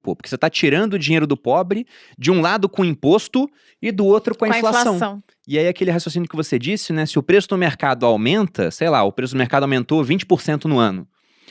Pô, porque você está tirando o dinheiro do pobre, de um lado com imposto e do outro com a inflação. E aí aquele raciocínio que você disse, né? Se o preço no mercado aumenta, sei lá, o preço do mercado aumentou 20% no ano.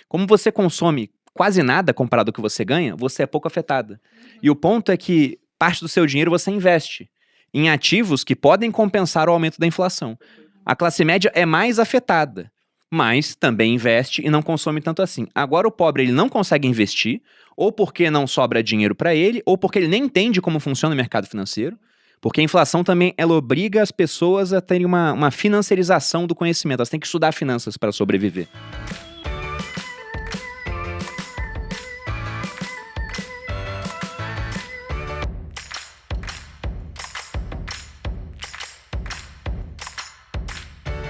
Como você consome quase nada comparado ao que você ganha, você é pouco afetada. E o ponto é que parte do seu dinheiro você investe em ativos que podem compensar o aumento da inflação. A classe média é mais afetada, mas também investe e não consome tanto assim. Agora o pobre ele não consegue investir, ou porque não sobra dinheiro para ele, ou porque ele nem entende como funciona o mercado financeiro, porque a inflação também ela obriga as pessoas a terem uma financiarização do conhecimento, elas têm que estudar finanças para sobreviver.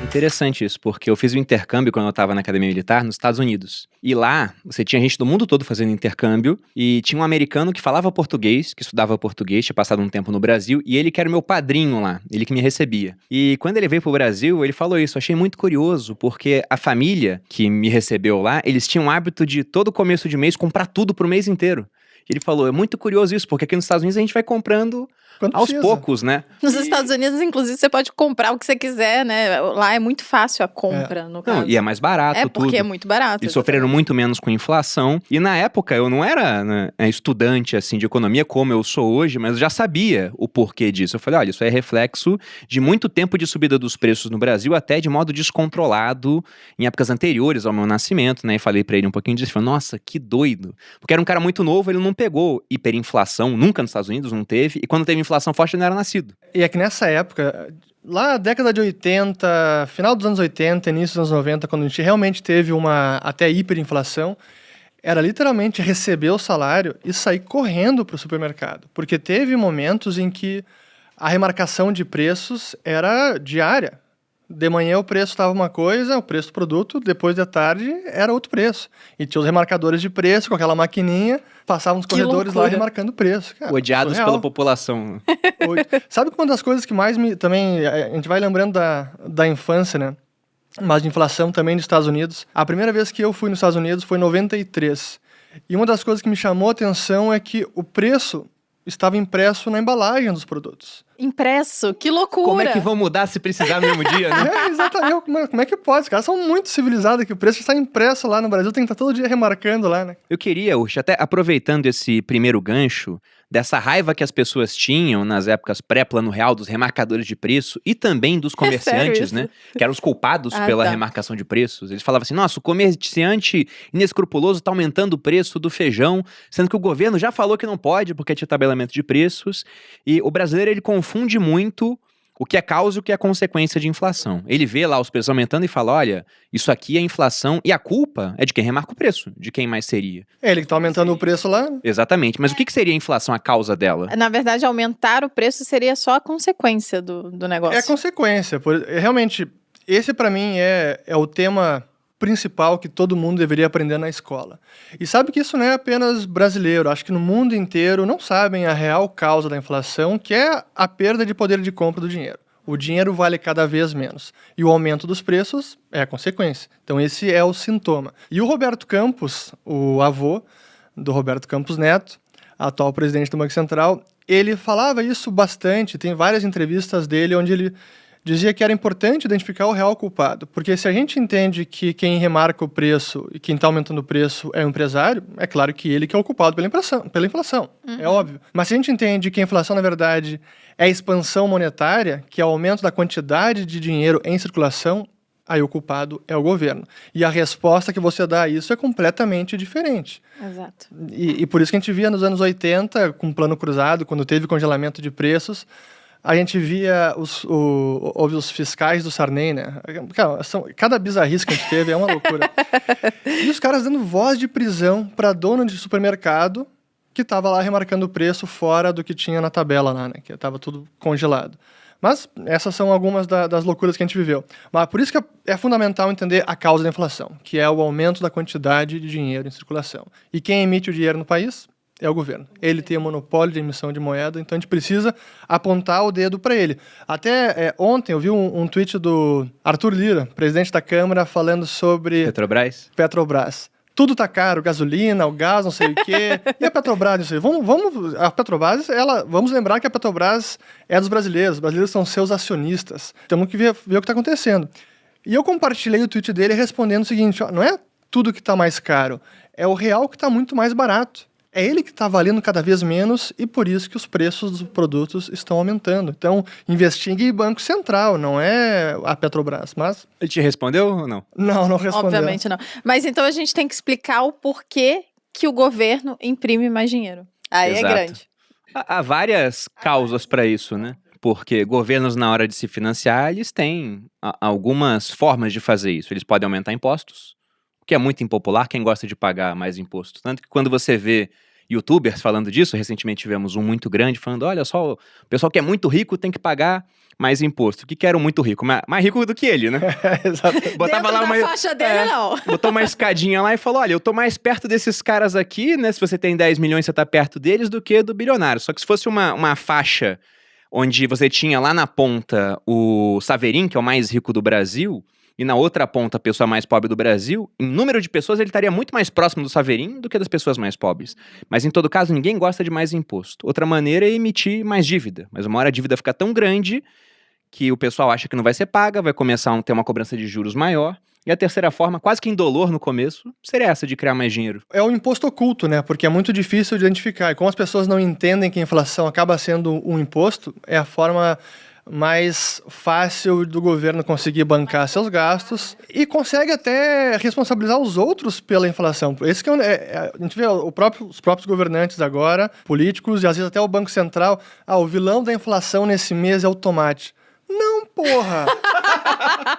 Interessante isso, porque eu fiz um intercâmbio quando eu estava na Academia Militar nos Estados Unidos. E lá, você tinha gente do mundo todo fazendo intercâmbio, e tinha um americano que falava português, que estudava português, tinha passado um tempo no Brasil, e ele que era o meu padrinho lá, ele que me recebia. E quando ele veio pro Brasil, ele falou isso, eu achei muito curioso, porque a família que me recebeu lá, eles tinham o hábito de todo começo de mês comprar tudo pro mês inteiro. Ele falou, é muito curioso isso, porque aqui nos Estados Unidos a gente vai comprando aos poucos, né? Nos Estados Unidos, inclusive, você pode comprar o que você quiser, né? Lá é muito fácil a compra, no caso. Não, e é mais barato tudo. É porque é muito barato. Eles sofreram muito menos com inflação. E na época, eu não era, né, estudante, assim, de economia como eu sou hoje, mas eu já sabia o porquê disso. Eu falei, olha, isso é reflexo de muito tempo de subida dos preços no Brasil, até de modo descontrolado em épocas anteriores ao meu nascimento, né? E falei pra ele um pouquinho disso. Falei, nossa, que doido. Porque era um cara muito novo, ele não pegou hiperinflação, nunca nos Estados Unidos não teve. E quando teve inflação forte, ele não era nascido. E é que nessa época, lá na década de 80, final dos anos 80, início dos anos 90, quando a gente realmente teve uma até hiperinflação, era literalmente receber o salário e sair correndo para o supermercado. Porque teve momentos em que a remarcação de preços era diária. De manhã o preço estava uma coisa, o preço do produto, depois da tarde era outro preço. E tinha os remarcadores de preço com aquela maquininha, passavam nos corredores lá remarcando o preço. Cara, odiados pela população. Sabe que uma das coisas que mais também, a gente vai lembrando da infância, né? Mas de inflação também dos Estados Unidos. A primeira vez que eu fui nos Estados Unidos foi em 93. E uma das coisas que me chamou a atenção é que o preço estava impresso na embalagem dos produtos. Impresso? Que loucura! Como é que vão mudar se precisar no mesmo dia, né? Exatamente. Como é que pode? Os caras são muito civilizados aqui. O preço está impresso lá no Brasil, tem que estar todo dia remarcando lá, né? Eu queria, Ursh, até aproveitando esse primeiro gancho, dessa raiva que as pessoas tinham nas épocas pré-Plano Real dos remarcadores de preço e também dos comerciantes, né? Que eram os culpados pela remarcação de preços. Eles falavam assim, nossa, o comerciante inescrupuloso está aumentando o preço do feijão, sendo que o governo já falou que não pode porque tinha tabelamento de preços. E o brasileiro, ele confunde muito o que é causa e o que é consequência de inflação. Ele vê lá os preços aumentando e fala, olha, isso aqui é inflação e a culpa é de quem remarca o preço, de quem mais seria. Ele que tá aumentando o preço lá. Exatamente, mas o que seria a inflação, a causa dela? Na verdade, aumentar o preço seria só a consequência do negócio. É a consequência. Realmente, esse pra mim é o tema principal que todo mundo deveria aprender na escola. E sabe que isso não é apenas brasileiro. Acho que no mundo inteiro não sabem a real causa da inflação, que é a perda de poder de compra do dinheiro. O dinheiro vale cada vez menos. E o aumento dos preços é a consequência. Então esse é o sintoma. E o Roberto Campos, o avô do Roberto Campos Neto, atual presidente do Banco Central, ele falava isso bastante. Tem várias entrevistas dele onde ele dizia que era importante identificar o real culpado, porque se a gente entende que quem remarca o preço e quem está aumentando o preço é o empresário, é claro que ele que é o culpado pela inflação, é óbvio. Mas se a gente entende que a inflação, na verdade, é a expansão monetária, que é o aumento da quantidade de dinheiro em circulação, aí o culpado é o governo. E a resposta que você dá a isso é completamente diferente. Exato. E por isso que a gente via nos anos 80, com o Plano Cruzado, quando teve congelamento de preços, a gente via os fiscais do Sarney, né? Cada bizarrice que a gente teve é uma loucura. E os caras dando voz de prisão para dono de supermercado que estava lá remarcando o preço fora do que tinha na tabela lá, né? Que estava tudo congelado. Mas essas são algumas das loucuras que a gente viveu. Mas por isso que é fundamental entender a causa da inflação, que é o aumento da quantidade de dinheiro em circulação. E quem emite o dinheiro no país é o governo. Ele tem o monopólio de emissão de moeda, então a gente precisa apontar o dedo para ele. Até ontem eu vi um tweet do Arthur Lira, presidente da Câmara, falando sobre Petrobras. tudo tá caro, gasolina, o gás, não sei o quê. E a Petrobras, não sei. A Petrobras, vamos lembrar que a Petrobras é dos brasileiros. Os brasileiros são seus acionistas. Temos que ver o que está acontecendo. E eu compartilhei o tweet dele respondendo o seguinte, ó, não é tudo que está mais caro, é o real que está muito mais barato. É ele que está valendo cada vez menos e por isso que os preços dos produtos estão aumentando. Então, investigue em Banco Central, não é a Petrobras, mas... Ele te respondeu ou não? Não respondeu. Obviamente não. Mas então a gente tem que explicar o porquê que o governo imprime mais dinheiro. Aí Exato. É grande. Há várias causas para isso, né? Porque governos, na hora de se financiar, eles têm algumas formas de fazer isso. Eles podem aumentar impostos, o que é muito impopular, quem gosta de pagar mais imposto. Tanto que quando você vê youtubers falando disso, recentemente tivemos um muito grande falando, olha só, o pessoal que é muito rico tem que pagar mais imposto. O que era o muito rico? Mais rico do que ele, né? Exato. Botava lá uma faixa dele, não. Botou uma escadinha lá e falou, olha, eu tô mais perto desses caras aqui, né? Se você tem 10 milhões, você tá perto deles do que do bilionário. Só que se fosse uma faixa onde você tinha lá na ponta o Saverin, que é o mais rico do Brasil, e na outra ponta a pessoa mais pobre do Brasil, em número de pessoas ele estaria muito mais próximo do Saverin do que das pessoas mais pobres. Mas em todo caso, ninguém gosta de mais imposto. Outra maneira é emitir mais dívida. Mas uma hora a dívida fica tão grande que o pessoal acha que não vai ser paga, vai começar a ter uma cobrança de juros maior. E a terceira forma, quase que indolor no começo, seria essa de criar mais dinheiro. É o imposto oculto, né? Porque é muito difícil de identificar. E como as pessoas não entendem que a inflação acaba sendo um imposto, é a forma mais fácil do governo conseguir bancar seus gastos e consegue até responsabilizar os outros pela inflação. Esse que a gente vê os próprios governantes agora, políticos e às vezes até o Banco Central, o vilão da inflação nesse mês é o tomate. Não, porra!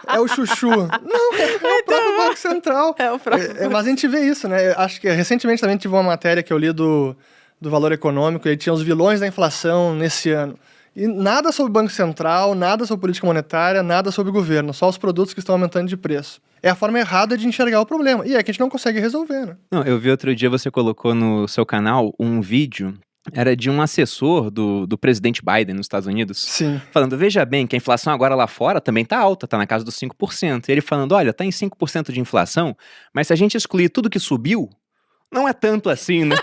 É o chuchu. Não, é o próprio Banco Central. É o próprio. Mas a gente vê isso, né? Acho que recentemente também tive uma matéria que eu li do Valor Econômico, e tinha os vilões da inflação nesse ano. E nada sobre o Banco Central, nada sobre política monetária, nada sobre o governo, só os produtos que estão aumentando de preço. É a forma errada de enxergar o problema. E é que a gente não consegue resolver, né? Não, eu vi outro dia, você colocou no seu canal um vídeo, era de um assessor do presidente Biden nos Estados Unidos. Sim. Falando, veja bem, que a inflação agora lá fora também tá alta, tá na casa dos 5%. E ele falando, olha, tá em 5% de inflação, mas se a gente excluir tudo que subiu, não é tanto assim, né?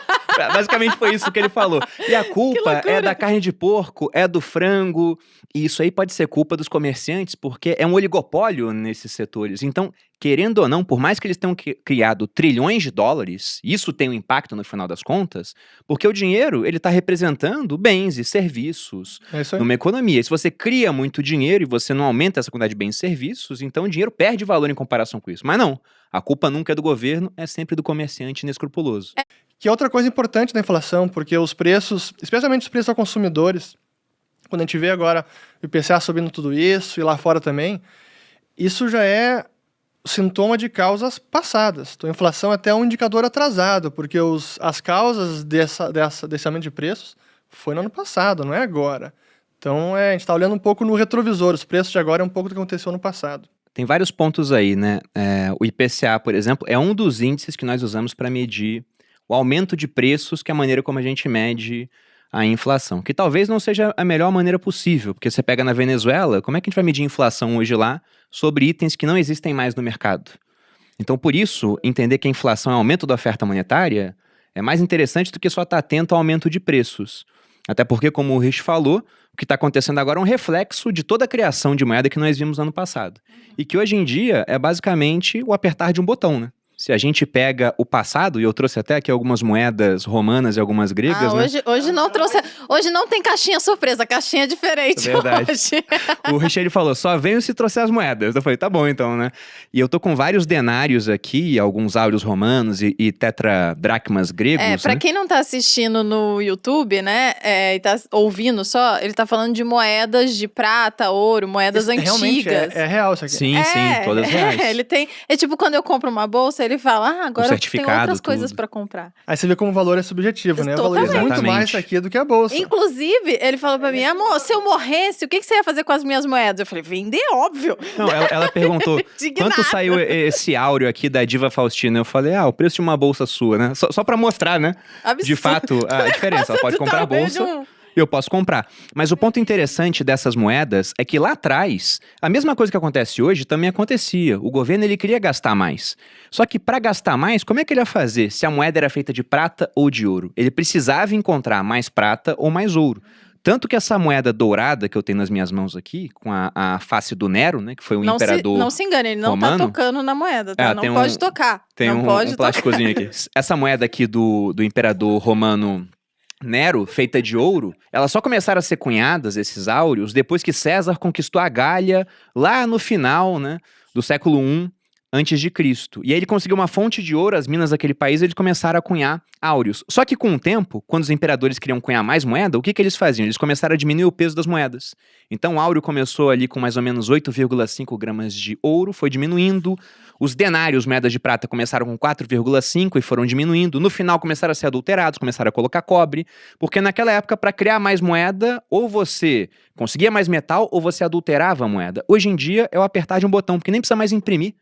Basicamente foi isso que ele falou. E a culpa é da carne de porco, é do frango. E isso aí pode ser culpa dos comerciantes, porque é um oligopólio nesses setores. Então, querendo ou não, por mais que eles tenham criado trilhões de dólares, isso tem um impacto no final das contas, porque o dinheiro, ele está representando bens e serviços numa economia. E se você cria muito dinheiro e você não aumenta essa quantidade de bens e serviços, então o dinheiro perde valor em comparação com isso. Mas não, a culpa nunca é do governo, é sempre do comerciante inescrupuloso. Que é outra coisa importante da inflação, porque os preços, especialmente os preços aos consumidores, quando a gente vê agora o IPCA subindo tudo isso, e lá fora também, isso já é sintoma de causas passadas. Então a inflação é até um indicador atrasado, porque as causas desse aumento de preços foi no ano passado, não é agora. Então a gente está olhando um pouco no retrovisor, os preços de agora é um pouco do que aconteceu no passado. Tem vários pontos aí, né? O IPCA, por exemplo, é um dos índices que nós usamos para medir o aumento de preços, que é a maneira como a gente mede a inflação. Que talvez não seja a melhor maneira possível, porque você pega na Venezuela, como é que a gente vai medir inflação hoje lá sobre itens que não existem mais no mercado? Então, por isso, entender que a inflação é aumento da oferta monetária é mais interessante do que só estar atento ao aumento de preços. Até porque, como o Rich falou, o que está acontecendo agora é um reflexo de toda a criação de moeda que nós vimos no ano passado. E que hoje em dia é basicamente o apertar de um botão, né? Se a gente pega o passado, e eu trouxe até aqui algumas moedas romanas e algumas gregas, né? Hoje não trouxe. Hoje não tem caixinha surpresa, caixinha diferente. É verdade. Hoje. O Richard falou, só venho se trouxer as moedas. Eu falei, tá bom então, né? E eu tô com vários denários aqui, alguns áureos romanos e tetradracmas gregos. Pra né? quem não tá assistindo no YouTube, né, e tá ouvindo só, ele tá falando de moedas de prata, ouro, moedas antigas. Realmente é real isso aqui. Sim, todas reais. Ele tem. É tipo quando eu compro uma bolsa, ele fala, agora eu tenho outras coisas tudo. pra comprar. Aí você vê como o valor é subjetivo, né? Valoriza muito mais isso aqui do que a bolsa. Inclusive, ele falou pra mim, amor, se eu morresse, o que você ia fazer com as minhas moedas? Eu falei, vender, óbvio. Não, ela perguntou, quanto saiu esse áureo aqui da Diva Faustina? Eu falei, o preço de uma bolsa sua, né? Só pra mostrar, né? Absurdo. De fato, a diferença. Ela pode comprar a bolsa eu posso comprar. Mas o ponto interessante dessas moedas é que lá atrás, a mesma coisa que acontece hoje também acontecia. O governo ele queria gastar mais. Só que para gastar mais, como é que ele ia fazer se a moeda era feita de prata ou de ouro? Ele precisava encontrar mais prata ou mais ouro. Tanto que essa moeda dourada que eu tenho nas minhas mãos aqui, com a face do Nero, né, que foi um imperador Não se engane, ele não romano, tá tocando na moeda, tá? Não pode tocar. Tem não um pode plásticozinho aqui. Essa moeda aqui do imperador romano Nero, feita de ouro, elas só começaram a ser cunhadas, esses áureos, depois que César conquistou a Gália, lá no final, né, do século I antes de Cristo. E aí ele conseguiu uma fonte de ouro, as minas daquele país, eles começaram a cunhar áureos. Só que com o tempo, quando os imperadores queriam cunhar mais moeda, o que eles faziam? Eles começaram a diminuir o peso das moedas. Então o áureo começou ali com mais ou menos 8,5 gramas de ouro, foi diminuindo. Os denários, moedas de prata, começaram com 4,5 e foram diminuindo. No final começaram a ser adulterados, começaram a colocar cobre, porque naquela época, para criar mais moeda, ou você conseguia mais metal, ou você adulterava a moeda. Hoje em dia, é o apertar de um botão, porque nem precisa mais imprimir.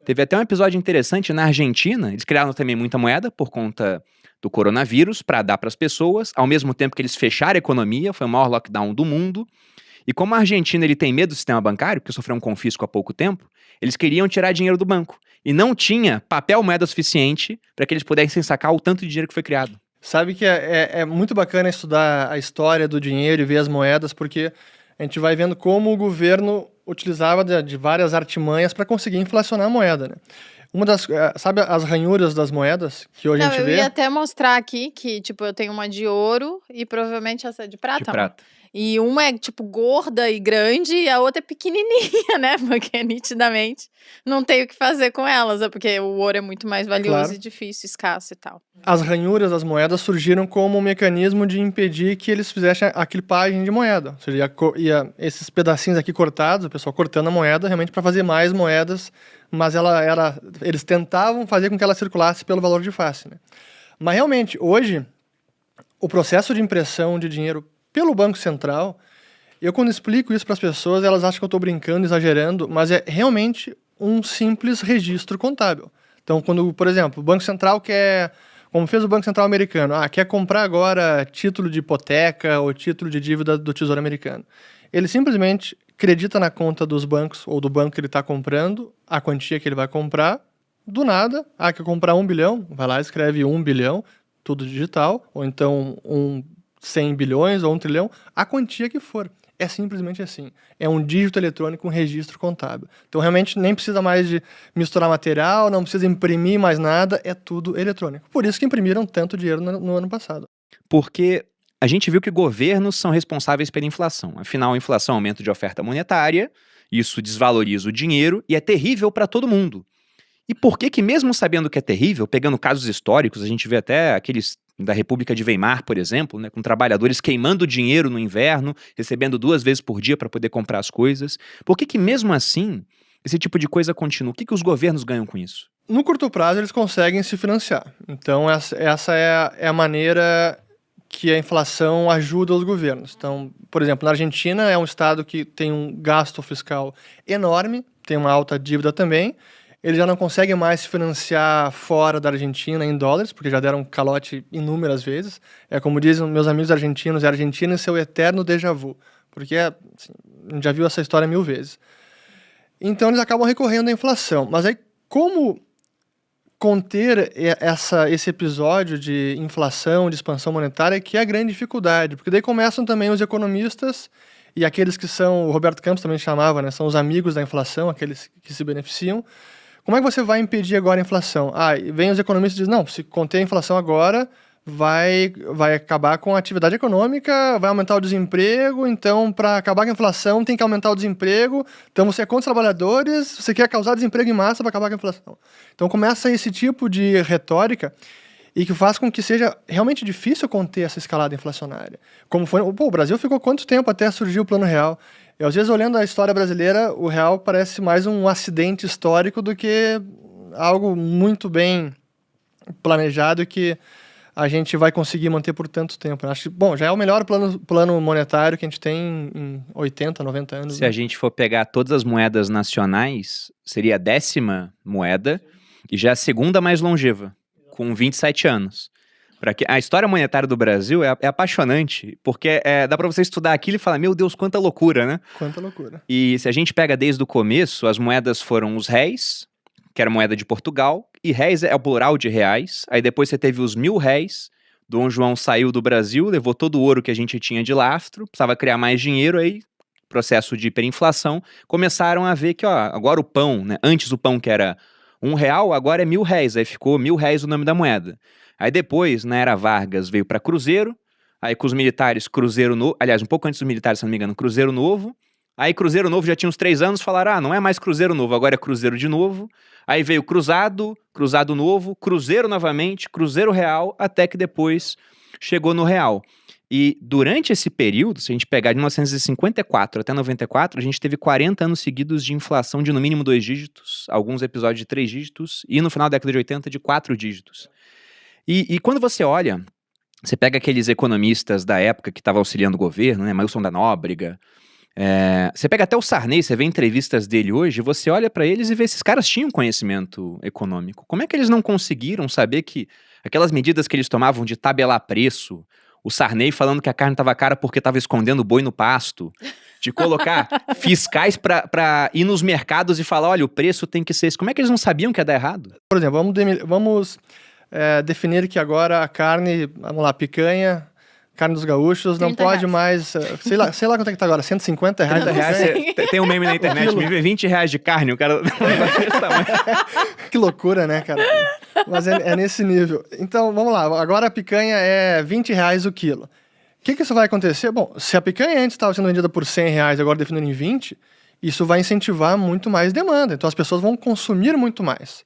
Teve até um episódio interessante na Argentina, eles criaram também muita moeda por conta do coronavírus para dar para as pessoas, ao mesmo tempo que eles fecharam a economia, foi o maior lockdown do mundo. E como a Argentina ele tem medo do sistema bancário, porque sofreu um confisco há pouco tempo, eles queriam tirar dinheiro do banco. E não tinha papel moeda suficiente para que eles pudessem sacar o tanto de dinheiro que foi criado. Sabe que é muito bacana estudar a história do dinheiro e ver as moedas, porque a gente vai vendo como o governo utilizava de várias artimanhas para conseguir inflacionar a moeda, né? Uma das, sabe as ranhuras das moedas que hoje a gente vê? Eu ia até mostrar aqui que, tipo, eu tenho uma de ouro e provavelmente essa é de prata. De prata. E uma é, tipo, gorda e grande e a outra é pequenininha, né? Porque nitidamente não tem o que fazer com elas, porque o ouro é muito mais valioso Claro. e difícil, escasso e tal. As ranhuras das moedas surgiram como um mecanismo de impedir que eles fizessem a clipagem de moeda. Ou seja, esses pedacinhos aqui cortados, o pessoal cortando a moeda realmente para fazer mais moedas, mas eles tentavam fazer com que ela circulasse pelo valor de face, né? Mas realmente, hoje, o processo de impressão de dinheiro pelo Banco Central, eu quando explico isso para as pessoas, elas acham que eu estou brincando, exagerando, mas é realmente um simples registro contábil. Então, quando, por exemplo, o Banco Central quer, como fez o Banco Central americano, quer comprar agora título de hipoteca ou título de dívida do Tesouro Americano. Ele simplesmente acredita na conta dos bancos ou do banco que ele está comprando, a quantia que ele vai comprar, do nada, quer comprar 1 bilhão, vai lá e escreve 1 bilhão, tudo digital, ou então 100 bilhões ou 1 trilhão, a quantia que for. É simplesmente assim. É um dígito eletrônico, um registro contábil. Então, realmente, nem precisa mais de misturar material, não precisa imprimir mais nada, é tudo eletrônico. Por isso que imprimiram tanto dinheiro no ano passado. Porque a gente viu que governos são responsáveis pela inflação. Afinal, a inflação é um aumento de oferta monetária, isso desvaloriza o dinheiro e é terrível para todo mundo. E por que mesmo sabendo que é terrível, pegando casos históricos, a gente vê até aqueles da República de Weimar, por exemplo, né, com trabalhadores queimando dinheiro no inverno, recebendo 2 vezes por dia para poder comprar as coisas. Por que mesmo assim esse tipo de coisa continua? O que os governos ganham com isso? No curto prazo, eles conseguem se financiar. Então, essa é a maneira que a inflação ajuda os governos. Então, por exemplo, na Argentina é um estado que tem um gasto fiscal enorme, tem uma alta dívida também. Eles já não conseguem mais se financiar fora da Argentina em dólares, porque já deram calote inúmeras vezes. É como dizem meus amigos argentinos, é a Argentina e seu eterno déjà vu. Porque assim, a gente já viu essa história 1000 vezes. Então eles acabam recorrendo à inflação. Mas aí, como conter esse episódio de inflação, de expansão monetária, que é a grande dificuldade? Porque daí começam também os economistas e aqueles que são, o Roberto Campos também chamava, né, são os amigos da inflação, aqueles que se beneficiam. Como é que você vai impedir agora a inflação? Vem os economistas e dizem, não, se conter a inflação agora, vai acabar com a atividade econômica, vai aumentar o desemprego, então para acabar com a inflação tem que aumentar o desemprego, então você é contra os trabalhadores, você quer causar desemprego em massa para acabar com a inflação. Então começa esse tipo de retórica e que faz com que seja realmente difícil conter essa escalada inflacionária. Como foi, o Brasil ficou quanto tempo até surgir o Plano Real? E às vezes, olhando a história brasileira, o real parece mais um acidente histórico do que algo muito bem planejado e que a gente vai conseguir manter por tanto tempo. Acho que, bom, já é o melhor plano monetário que a gente tem em 80, 90 anos. Se a gente for pegar todas as moedas nacionais, seria a 10ª moeda e já a segunda mais longeva, com 27 anos. A história monetária do Brasil é apaixonante, porque dá pra você estudar aquilo e falar, meu Deus, quanta loucura, né? Quanta loucura. E se a gente pega desde o começo, as moedas foram os réis, que era a moeda de Portugal, e réis é o plural de reais. Aí depois você teve os 1000 réis, Dom João saiu do Brasil, levou todo o ouro que a gente tinha de lastro, precisava criar mais dinheiro, aí processo de hiperinflação, começaram a ver que, ó, agora o pão, né? Antes o pão que era R$1, agora é 1000 réis, aí ficou 1000 réis o nome da moeda. Aí depois, na era Vargas, veio para Cruzeiro, aí com os militares, Cruzeiro Novo, aliás, um pouco antes dos militares, se não me engano, Cruzeiro Novo, aí Cruzeiro Novo já tinha uns 3 anos, falaram, não é mais Cruzeiro Novo, agora é Cruzeiro de novo, aí veio Cruzado, Cruzado Novo, Cruzeiro novamente, Cruzeiro Real, até que depois chegou no Real. E durante esse período, se a gente pegar de 1954 até 94, a gente teve 40 anos seguidos de inflação de no mínimo 2 dígitos, alguns episódios de 3 dígitos, e no final da década de 80 de 4 dígitos. E quando você olha, você pega aqueles economistas da época que estavam auxiliando o governo, né, Mailson da Nóbrega, você pega até o Sarney, você vê entrevistas dele hoje, você olha pra eles e vê esses caras tinham conhecimento econômico. Como é que eles não conseguiram saber que aquelas medidas que eles tomavam de tabelar preço, o Sarney falando que a carne estava cara porque estava escondendo o boi no pasto, de colocar fiscais pra ir nos mercados e falar, olha, o preço tem que ser esse. Como é que eles não sabiam que ia dar errado? Por exemplo, vamos definir que agora a carne, vamos lá, picanha, carne dos gaúchos, não pode mais, sei lá quanto é que tá agora, R$150? R$150. Tem um meme na internet, me vê R$20 de carne, o cara... Que loucura, né, cara? Mas é nesse nível. Então, vamos lá, agora a picanha é R$20 o quilo. O que isso vai acontecer? Bom, se a picanha antes estava sendo vendida por R$100, agora definindo em 20, isso vai incentivar muito mais demanda, então as pessoas vão consumir muito mais.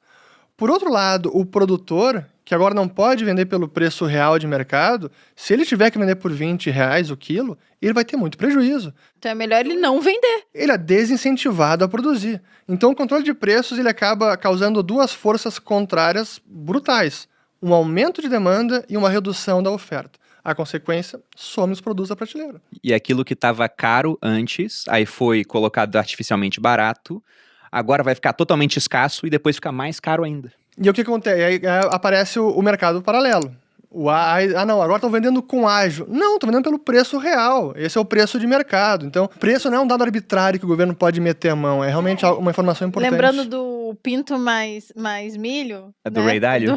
Por outro lado, o produtor, que agora não pode vender pelo preço real de mercado, se ele tiver que vender por R$20 o quilo, ele vai ter muito prejuízo. Então é melhor ele não vender. Ele é desincentivado a produzir. Então o controle de preços ele acaba causando 2 forças contrárias brutais. Um aumento de demanda e uma redução da oferta. A consequência, some os produtos da prateleira. E aquilo que estava caro antes, aí foi colocado artificialmente barato, agora vai ficar totalmente escasso e depois fica mais caro ainda. E o que acontece? Aí aparece o mercado paralelo. Não, agora estão vendendo com ágio. Não, estão vendendo pelo preço real. Esse é o preço de mercado. Então, preço não é um dado arbitrário que o governo pode meter a mão. É realmente uma informação importante. Lembrando do pinto mais milho. Do Ray Dalio?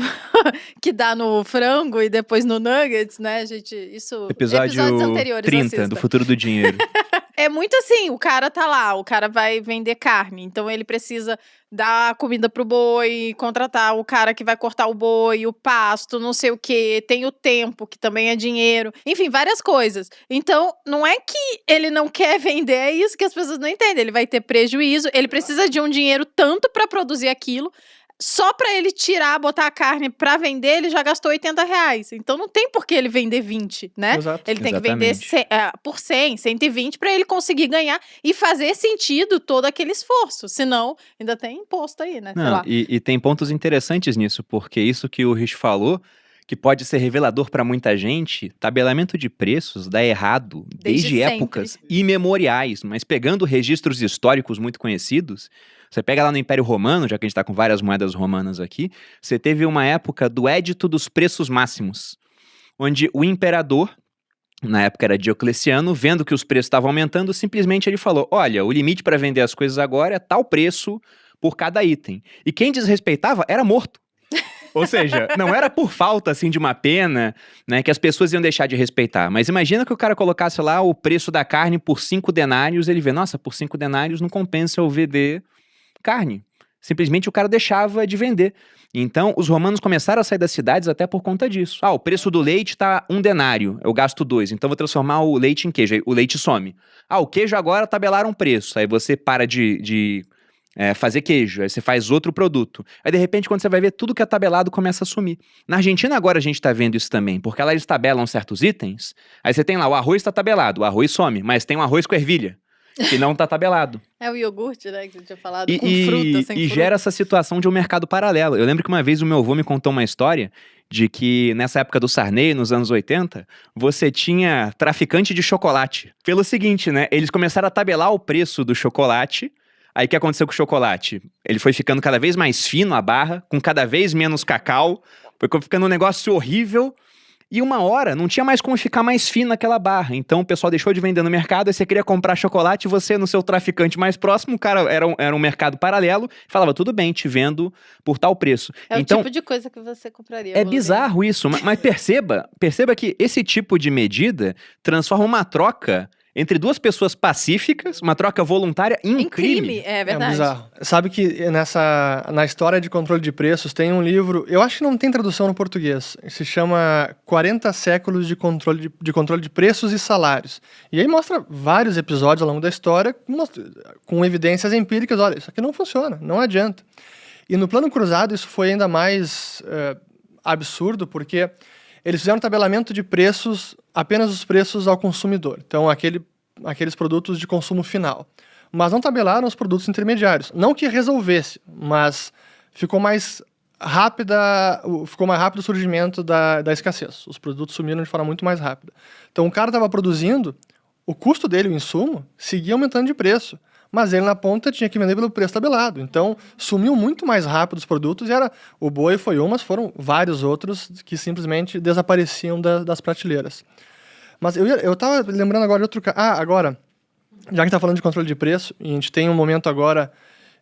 Que dá no frango e depois no nuggets, né, gente? Isso. Episódios anteriores, 30, assista. Do Futuro do Dinheiro. É muito assim, o cara tá lá, o cara vai vender carne, então ele precisa dar comida pro boi, contratar o cara que vai cortar o boi, o pasto, não sei o quê, tem o tempo, que também é dinheiro, enfim, várias coisas. Então, não é que ele não quer vender, é isso que as pessoas não entendem, ele vai ter prejuízo, ele precisa de um dinheiro tanto pra produzir aquilo, só pra ele botar a carne pra vender, ele já gastou R$80. Então não tem por que ele vender 20, né? Exato. Ele tem que vender por 100, 120 pra ele conseguir ganhar e fazer sentido todo aquele esforço. Senão, ainda tem imposto aí, né? Não, sei lá. E tem pontos interessantes nisso, porque isso que o Rich falou, que pode ser revelador para muita gente, tabelamento de preços dá errado desde épocas imemoriais, mas pegando registros históricos muito conhecidos, você pega lá no Império Romano, já que a gente está com várias moedas romanas aqui, você teve uma época do Édito dos Preços Máximos, onde o imperador, na época era Diocleciano, vendo que os preços estavam aumentando, simplesmente ele falou, olha, o limite para vender as coisas agora é tal preço por cada item. E quem desrespeitava era morto. Ou seja, não era por falta, assim, de uma pena, né, que as pessoas iam deixar de respeitar. Mas imagina que o cara colocasse lá o preço da carne por 5 denários, ele vê, nossa, por 5 denários não compensa eu vender carne. Simplesmente o cara deixava de vender. Então, os romanos começaram a sair das cidades até por conta disso. O preço do leite tá 1 denário, eu gasto 2, então vou transformar o leite em queijo, aí o leite some. O queijo agora tabelaram um preço, aí você para de fazer queijo, aí você faz outro produto. Aí, de repente, quando você vai ver, tudo que é tabelado começa a sumir. Na Argentina, agora, a gente tá vendo isso também, porque lá eles tabelam certos itens, aí você tem lá, o arroz tá tabelado, o arroz some, mas tem um arroz com ervilha, que não tá tabelado. É o iogurte, né, que você tinha falado, com fruta, sem fruta. E gera essa situação de um mercado paralelo. Eu lembro que uma vez o meu avô me contou uma história de que nessa época do Sarney, nos anos 80, você tinha traficante de chocolate. Pelo seguinte, né, eles começaram a tabelar o preço do chocolate. Aí o que aconteceu com o chocolate? Ele foi ficando cada vez mais fino a barra, com cada vez menos cacau, foi ficando um negócio horrível. E uma hora não tinha mais como ficar mais fino aquela barra. Então o pessoal deixou de vender no mercado, aí você queria comprar chocolate, você no seu traficante mais próximo, o cara era um mercado paralelo, falava, tudo bem, te vendo por tal preço. É então, o tipo de coisa que você compraria. É bizarro isso, mas perceba que esse tipo de medida transforma uma troca entre duas pessoas pacíficas, uma troca voluntária, em um crime. É verdade. É bizarro. Sabe que na história de controle de preços tem um livro, eu acho que não tem tradução no português, se chama 40 séculos de controle de preços e salários. E aí mostra vários episódios ao longo da história com evidências empíricas, olha, isso aqui não funciona, não adianta. E no plano cruzado isso foi ainda mais absurdo, porque eles fizeram um tabelamento de preços, apenas os preços ao consumidor. Então, aqueles produtos de consumo final. Mas não tabelaram os produtos intermediários. Não que resolvesse, mas ficou mais rápido o surgimento da escassez. Os produtos sumiram de forma muito mais rápida. Então, o cara estava produzindo, o custo dele, o insumo, seguia aumentando de preço. Mas ele na ponta tinha que vender pelo preço tabelado. Então, sumiu muito mais rápido os produtos e o boi foi um, mas foram vários outros que simplesmente desapareciam das prateleiras. Mas eu tava lembrando agora de outro caso. Agora, já que tá falando de controle de preço, e a gente tem um momento agora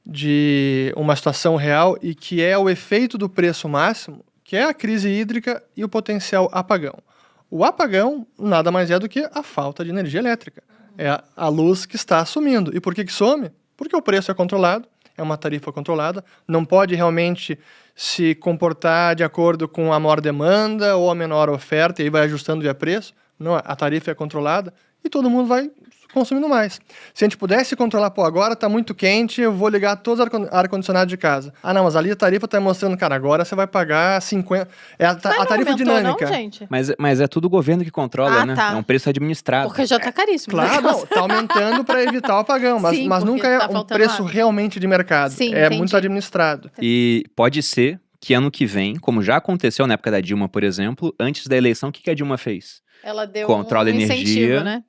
de uma situação real e que é o efeito do preço máximo, que é a crise hídrica e o potencial apagão. O apagão nada mais é do que a falta de energia elétrica. É a luz que está sumindo. E por que some? Porque o preço é controlado, é uma tarifa controlada, não pode realmente se comportar de acordo com a maior demanda ou a menor oferta, e aí vai ajustando via preço. Não, a tarifa é controlada e todo mundo vai consumindo mais. Se a gente pudesse controlar, agora está muito quente, eu vou ligar todos os ar-condicionados de casa. Não, mas ali a tarifa está mostrando, cara, agora você vai pagar 50... É a tarifa dinâmica. Não, gente. Mas é tudo o governo que controla, né? Tá. É um preço administrado. Porque já tá caríssimo. Claro, não, tá aumentando para evitar o apagão, mas nunca é um preço realmente de mercado. Sim, é entendi. muito administrado. E pode ser que ano que vem, como já aconteceu na época da Dilma, por exemplo, antes da eleição, o que a Dilma fez? Ela deu controla um energia, incentivo, né?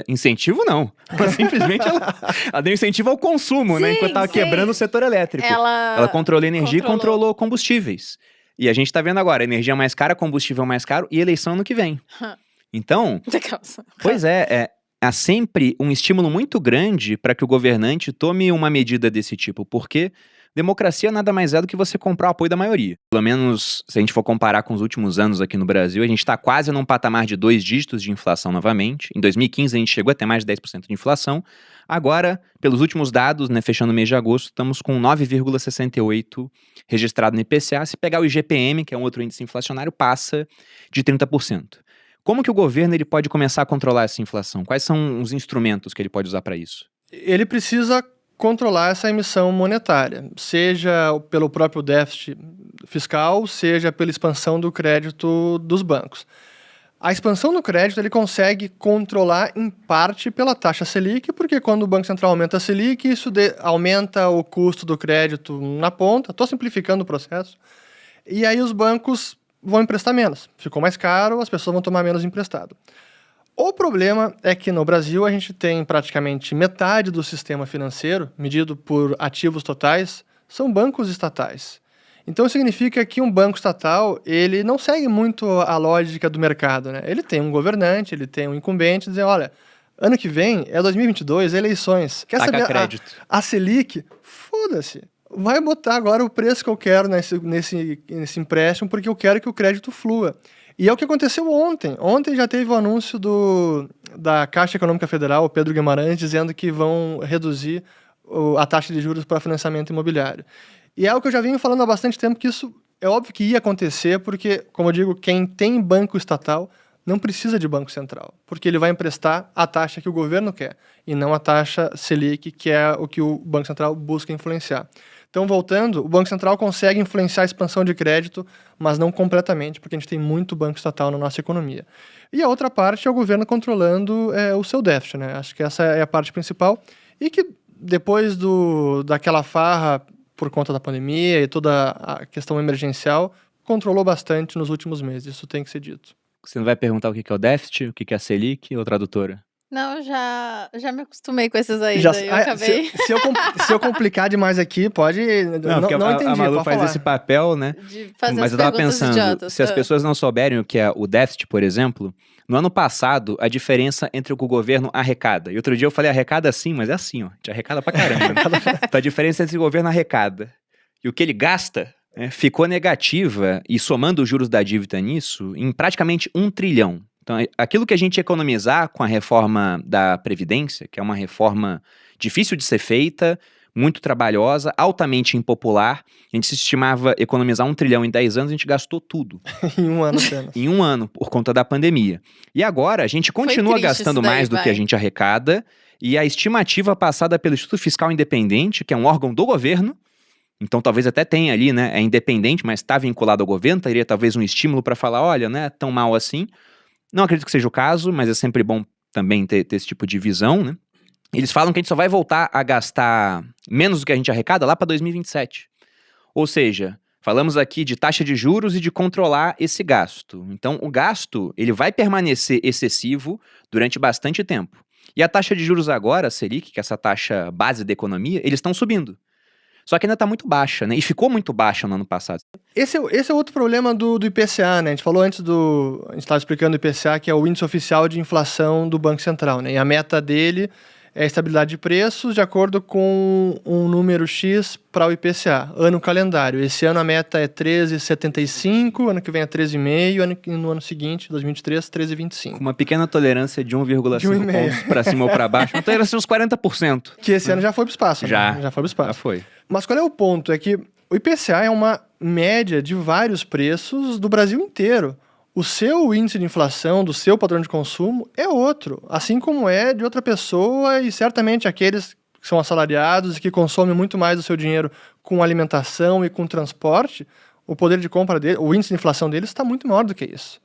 Incentivo não. Simplesmente ela deu incentivo ao consumo, né? Enquanto estava quebrando o setor elétrico. Ela controlou energia e controlou combustíveis. E a gente tá vendo agora, energia mais cara, combustível mais caro e eleição ano que vem. Então, pois há sempre um estímulo muito grande para que o governante tome uma medida desse tipo, porque democracia nada mais é do que você comprar o apoio da maioria. Pelo menos, se a gente for comparar com os últimos anos aqui no Brasil, a gente está quase num patamar de 2 dígitos de inflação novamente. Em 2015, a gente chegou até mais de 10% de inflação. Agora, pelos últimos dados, né, fechando o mês de agosto, estamos com 9,68% registrado no IPCA. Se pegar o IGPM, que é um outro índice inflacionário, passa de 30%. Como que o governo ele pode começar a controlar essa inflação? Quais são os instrumentos que ele pode usar para isso? Ele precisa controlar essa emissão monetária, seja pelo próprio déficit fiscal, seja pela expansão do crédito dos bancos. A expansão do crédito ele consegue controlar em parte pela taxa Selic, porque quando o Banco Central aumenta a Selic, isso aumenta o custo do crédito na ponta, estou simplificando o processo, e aí os bancos vão emprestar menos. Ficou mais caro, as pessoas vão tomar menos emprestado. O problema é que no Brasil a gente tem praticamente metade do sistema financeiro, medido por ativos totais, são bancos estatais. Então significa que um banco estatal, ele não segue muito a lógica do mercado, né? Ele tem um governante, ele tem um incumbente, dizer, olha, ano que vem é 2022, eleições. Quer saber crédito. A Selic? Foda-se. Vai botar agora o preço que eu quero nesse empréstimo, porque eu quero que o crédito flua. E é o que aconteceu ontem. Ontem já teve o anúncio da Caixa Econômica Federal, o Pedro Guimarães, dizendo que vão reduzir a taxa de juros para financiamento imobiliário. E é o que eu já venho falando há bastante tempo, que isso é óbvio que ia acontecer, porque, como eu digo, quem tem banco estatal não precisa de Banco Central, porque ele vai emprestar a taxa que o governo quer, e não a taxa Selic, que é o que o Banco Central busca influenciar. Então, voltando, o Banco Central consegue influenciar a expansão de crédito, mas não completamente, porque a gente tem muito banco estatal na nossa economia. E a outra parte é o governo controlando o seu déficit, né? Acho que essa é a parte principal. E que depois daquela farra por conta da pandemia e toda a questão emergencial, controlou bastante nos últimos meses. Isso tem que ser dito. Você não vai perguntar o que é o déficit, o que é a Selic ou a tradutora? Não, já me acostumei com esses aí, daí eu acabei... Se eu complicar demais aqui, pode... Não entendi, a Malu faz falar. esse papel, né? De fazer Mas as eu tava perguntas pensando, idiotas. se as pessoas não souberem o que é o déficit, por exemplo, no ano passado, a diferença entre o que o governo arrecada. E outro dia eu falei arrecada assim, mas é assim, ó. A gente arrecada pra caramba. Né? Então a diferença entre o governo arrecada e o que ele gasta, né, ficou negativa, e somando os juros da dívida nisso, em praticamente 1 trilhão. Então, aquilo que a gente ia economizar com a reforma da Previdência, que é uma reforma difícil de ser feita, muito trabalhosa, altamente impopular, a gente se estimava economizar 1 trilhão em 10 anos, a gente gastou tudo. Em 1 ano apenas. Em 1 ano, por conta da pandemia. E agora, a gente continua gastando mais do que a gente arrecada, e a estimativa passada pelo Instituto Fiscal Independente, que é um órgão do governo, então talvez até tenha ali, né, é independente, mas está vinculado ao governo, teria talvez um estímulo para falar, olha, não é tão mal assim. Não acredito que seja o caso, mas é sempre bom também ter esse tipo de visão, né? Eles falam que a gente só vai voltar a gastar menos do que a gente arrecada lá para 2027. Ou seja, falamos aqui de taxa de juros e de controlar esse gasto. Então, o gasto, ele vai permanecer excessivo durante bastante tempo. E a taxa de juros agora, a Selic, que é essa taxa base da economia, eles estão subindo. Só que ainda está muito baixa, né? E ficou muito baixa no ano passado. Esse é outro problema do IPCA, né? A gente falou antes a gente estava explicando o IPCA, que é o índice oficial de inflação do Banco Central, né? E a meta dele é a estabilidade de preços de acordo com um número X para o IPCA, ano calendário. Esse ano a meta é 13,75, ano que vem é 13,5, no ano seguinte, 2023, 13,25. Com uma pequena tolerância de 1,5 pontos para cima ou para baixo, uma tolerância de uns 40%. Que esse ano já foi para o espaço. Já. Né? Já foi para o espaço. Já foi. Mas qual é o ponto? É que o IPCA é uma média de vários preços do Brasil inteiro. O seu índice de inflação do seu padrão de consumo é outro, assim como é de outra pessoa, e certamente aqueles que são assalariados e que consomem muito mais do seu dinheiro com alimentação e com transporte, o poder de compra dele, o índice de inflação deles está muito maior do que isso.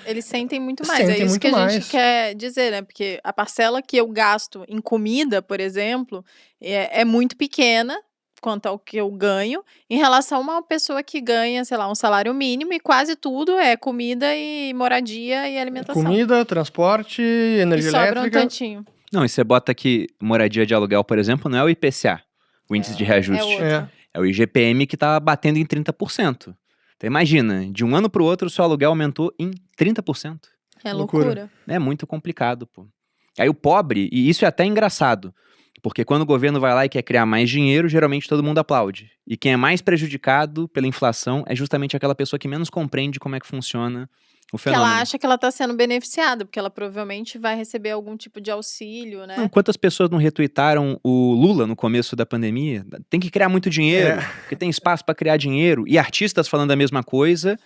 Eles sentem muito mais, é isso que a gente quer dizer, né? Porque a parcela que eu gasto em comida, por exemplo, é muito pequena quanto ao que eu ganho, em relação a uma pessoa que ganha, sei lá, um salário mínimo, e quase tudo é comida e moradia e alimentação. Comida, transporte, energia elétrica. Sobra um tantinho. Não, e você bota aqui moradia de aluguel, por exemplo, não é o IPCA, o índice de reajuste. É o IGPM que tá batendo em 30%. Então imagina, de um ano pro outro o seu aluguel aumentou em 30%. É loucura. É muito complicado, pô. Aí o pobre, e isso é até engraçado, porque quando o governo vai lá e quer criar mais dinheiro, geralmente todo mundo aplaude. E quem é mais prejudicado pela inflação é justamente aquela pessoa que menos compreende como é que funciona o fenômeno. Que ela acha que ela está sendo beneficiada, porque ela provavelmente vai receber algum tipo de auxílio, né? Não, quantas pessoas não retuitaram o Lula no começo da pandemia? Tem que criar muito dinheiro, porque tem espaço para criar dinheiro. E artistas falando a mesma coisa,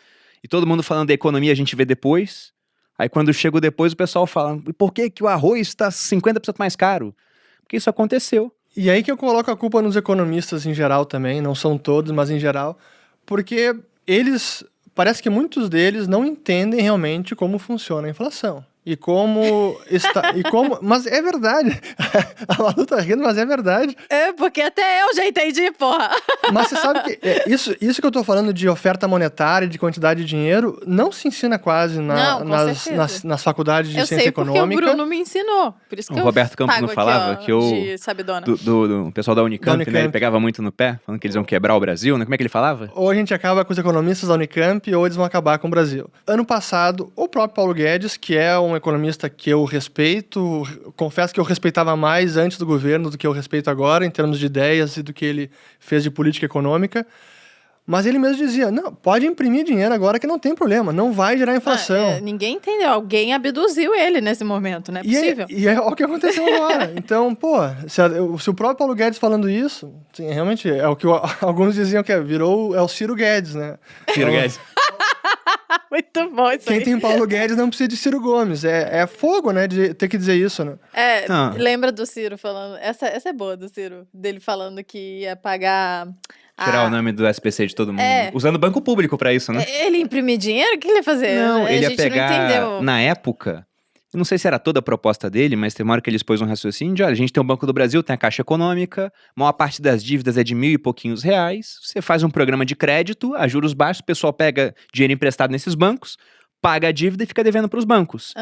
e todo mundo falando da economia, a gente vê depois. Aí quando chega depois, o pessoal fala, e por que o arroz está 50% mais caro? Porque isso aconteceu. E aí que eu coloco a culpa nos economistas em geral também, não são todos, mas em geral, porque eles, parece que muitos deles não entendem realmente como funciona a inflação. E como está. Mas é verdade. A Malu tá rindo, mas é verdade. É, porque até eu já entendi, porra. Mas você sabe que isso que eu tô falando de oferta monetária, de quantidade de dinheiro, não se ensina quase nas faculdades de ciência econômica. Eu sei porque o Bruno me ensinou. Por isso que o Roberto Campos não falava aqui, que do pessoal da Unicamp, né, ele pegava muito no pé, falando que eles iam quebrar o Brasil, né? Como é que ele falava? Ou a gente acaba com os economistas da Unicamp, ou eles vão acabar com o Brasil. Ano passado, o próprio Paulo Guedes, que é um economista que eu respeito, confesso que eu respeitava mais antes do governo do que eu respeito agora, em termos de ideias e do que ele fez de política econômica, mas ele mesmo dizia, não, pode imprimir dinheiro agora que não tem problema, não vai gerar inflação. Ninguém entendeu, alguém abduziu ele nesse momento, não é possível. E é o que aconteceu agora. Então, pô, se o próprio Paulo Guedes falando isso, sim, realmente é o que alguns diziam que é o Ciro Guedes, né? Ciro Guedes. Muito bom isso. Quem tem Paulo Guedes não precisa de Ciro Gomes. É fogo, né? De ter que dizer isso, né? Lembra do Ciro falando... Essa é boa do Ciro. Dele falando que ia pagar... Tirar o nome do SPC de todo mundo. Usando o banco público pra isso, né? Ele imprimir dinheiro? O que ele ia fazer? Não, ele ia pegar... não entendeu. Na época... Eu não sei se era toda a proposta dele, mas tem uma hora que ele expôs um raciocínio de, olha, a gente tem o Banco do Brasil, tem a Caixa Econômica, a maior parte das dívidas é de R$1.000 e pouquinhos, você faz um programa de crédito, a juros baixos, o pessoal pega dinheiro emprestado nesses bancos, paga a dívida e fica devendo para os bancos.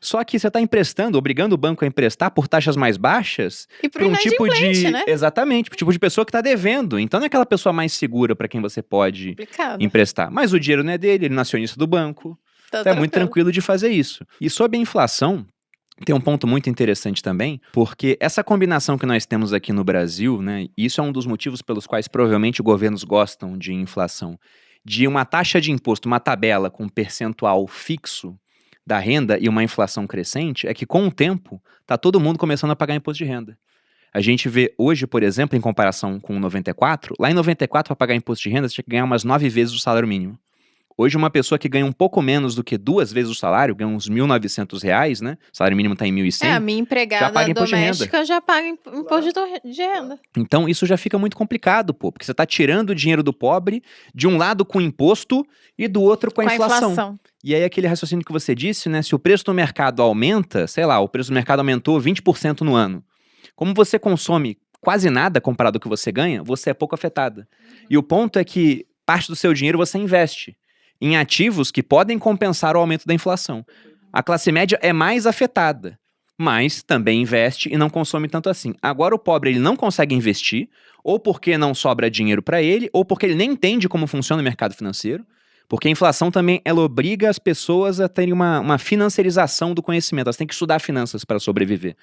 Só que você está emprestando, obrigando o banco a emprestar por taxas mais baixas E pro um tipo de... né? Exatamente, pro tipo de pessoa que está devendo. Então não é aquela pessoa mais segura para quem você pode Complicado. emprestar. Mas o dinheiro não é dele, ele não é acionista do banco. Então é muito tranquilo de fazer isso. E sobre a inflação, tem um ponto muito interessante também, porque essa combinação que nós temos aqui no Brasil, né, e isso é um dos motivos pelos quais provavelmente governos gostam de inflação, de uma taxa de imposto, uma tabela com um percentual fixo da renda e uma inflação crescente, é que com o tempo está todo mundo começando a pagar imposto de renda. A gente vê hoje, por exemplo, em comparação com 94, lá em 94 para pagar imposto de renda você tinha que ganhar umas 9 vezes o salário mínimo. Hoje, uma pessoa que ganha um pouco menos do que 2 vezes o salário, ganha uns R$1.900, né? O salário mínimo está em 1.100. A minha empregada doméstica já paga imposto de renda. Então, isso já fica muito complicado, pô. Porque você está tirando o dinheiro do pobre, de um lado com imposto e do outro com a inflação. E aí, aquele raciocínio que você disse, né? Se o preço do mercado aumenta, sei lá, o preço do mercado aumentou 20% no ano. Como você consome quase nada comparado ao que você ganha, você é pouco afetada. E o ponto é que parte do seu dinheiro você investe em ativos que podem compensar o aumento da inflação. A classe média é mais afetada, mas também investe e não consome tanto assim. Agora o pobre ele não consegue investir, ou porque não sobra dinheiro para ele, ou porque ele nem entende como funciona o mercado financeiro, porque a inflação também ela obriga as pessoas a terem uma financiarização do conhecimento, elas têm que estudar finanças para sobreviver.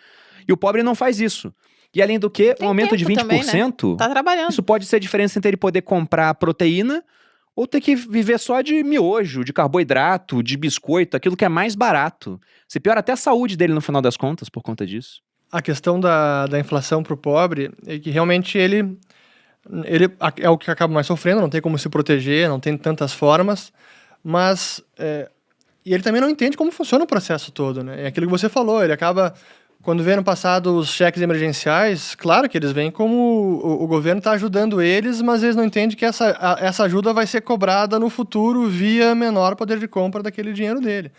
E o pobre não faz isso. E além do que, um aumento de 20%, também, né? Tá trabalhando. Isso pode ser a diferença entre ele poder comprar proteína ou ter que viver só de miojo, de carboidrato, de biscoito, aquilo que é mais barato. Você piora até a saúde dele no final das contas por conta disso. A questão da inflação para o pobre é que realmente ele é o que acaba mais sofrendo, não tem como se proteger, não tem tantas formas, mas e ele também não entende como funciona o processo todo, né? É aquilo que você falou, ele acaba... Quando vê no passado os cheques emergenciais, claro que eles vêm como o governo está ajudando eles, mas eles não entendem que essa ajuda vai ser cobrada no futuro via menor poder de compra daquele dinheiro dele.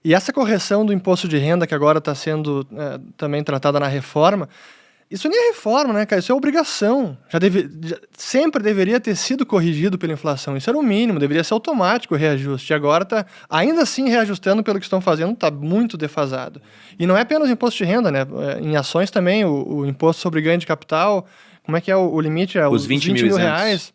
E essa correção do imposto de renda que agora está sendo também tratada na reforma, isso nem é reforma, né, cara? Isso é obrigação. Sempre deveria ter sido corrigido pela inflação. Isso era o mínimo, deveria ser automático o reajuste. E agora está, ainda assim, reajustando pelo que estão fazendo, está muito defasado. E não é apenas o imposto de renda, né? Em ações também, o imposto sobre ganho de capital, como é que é o limite? Os 20 mil reais.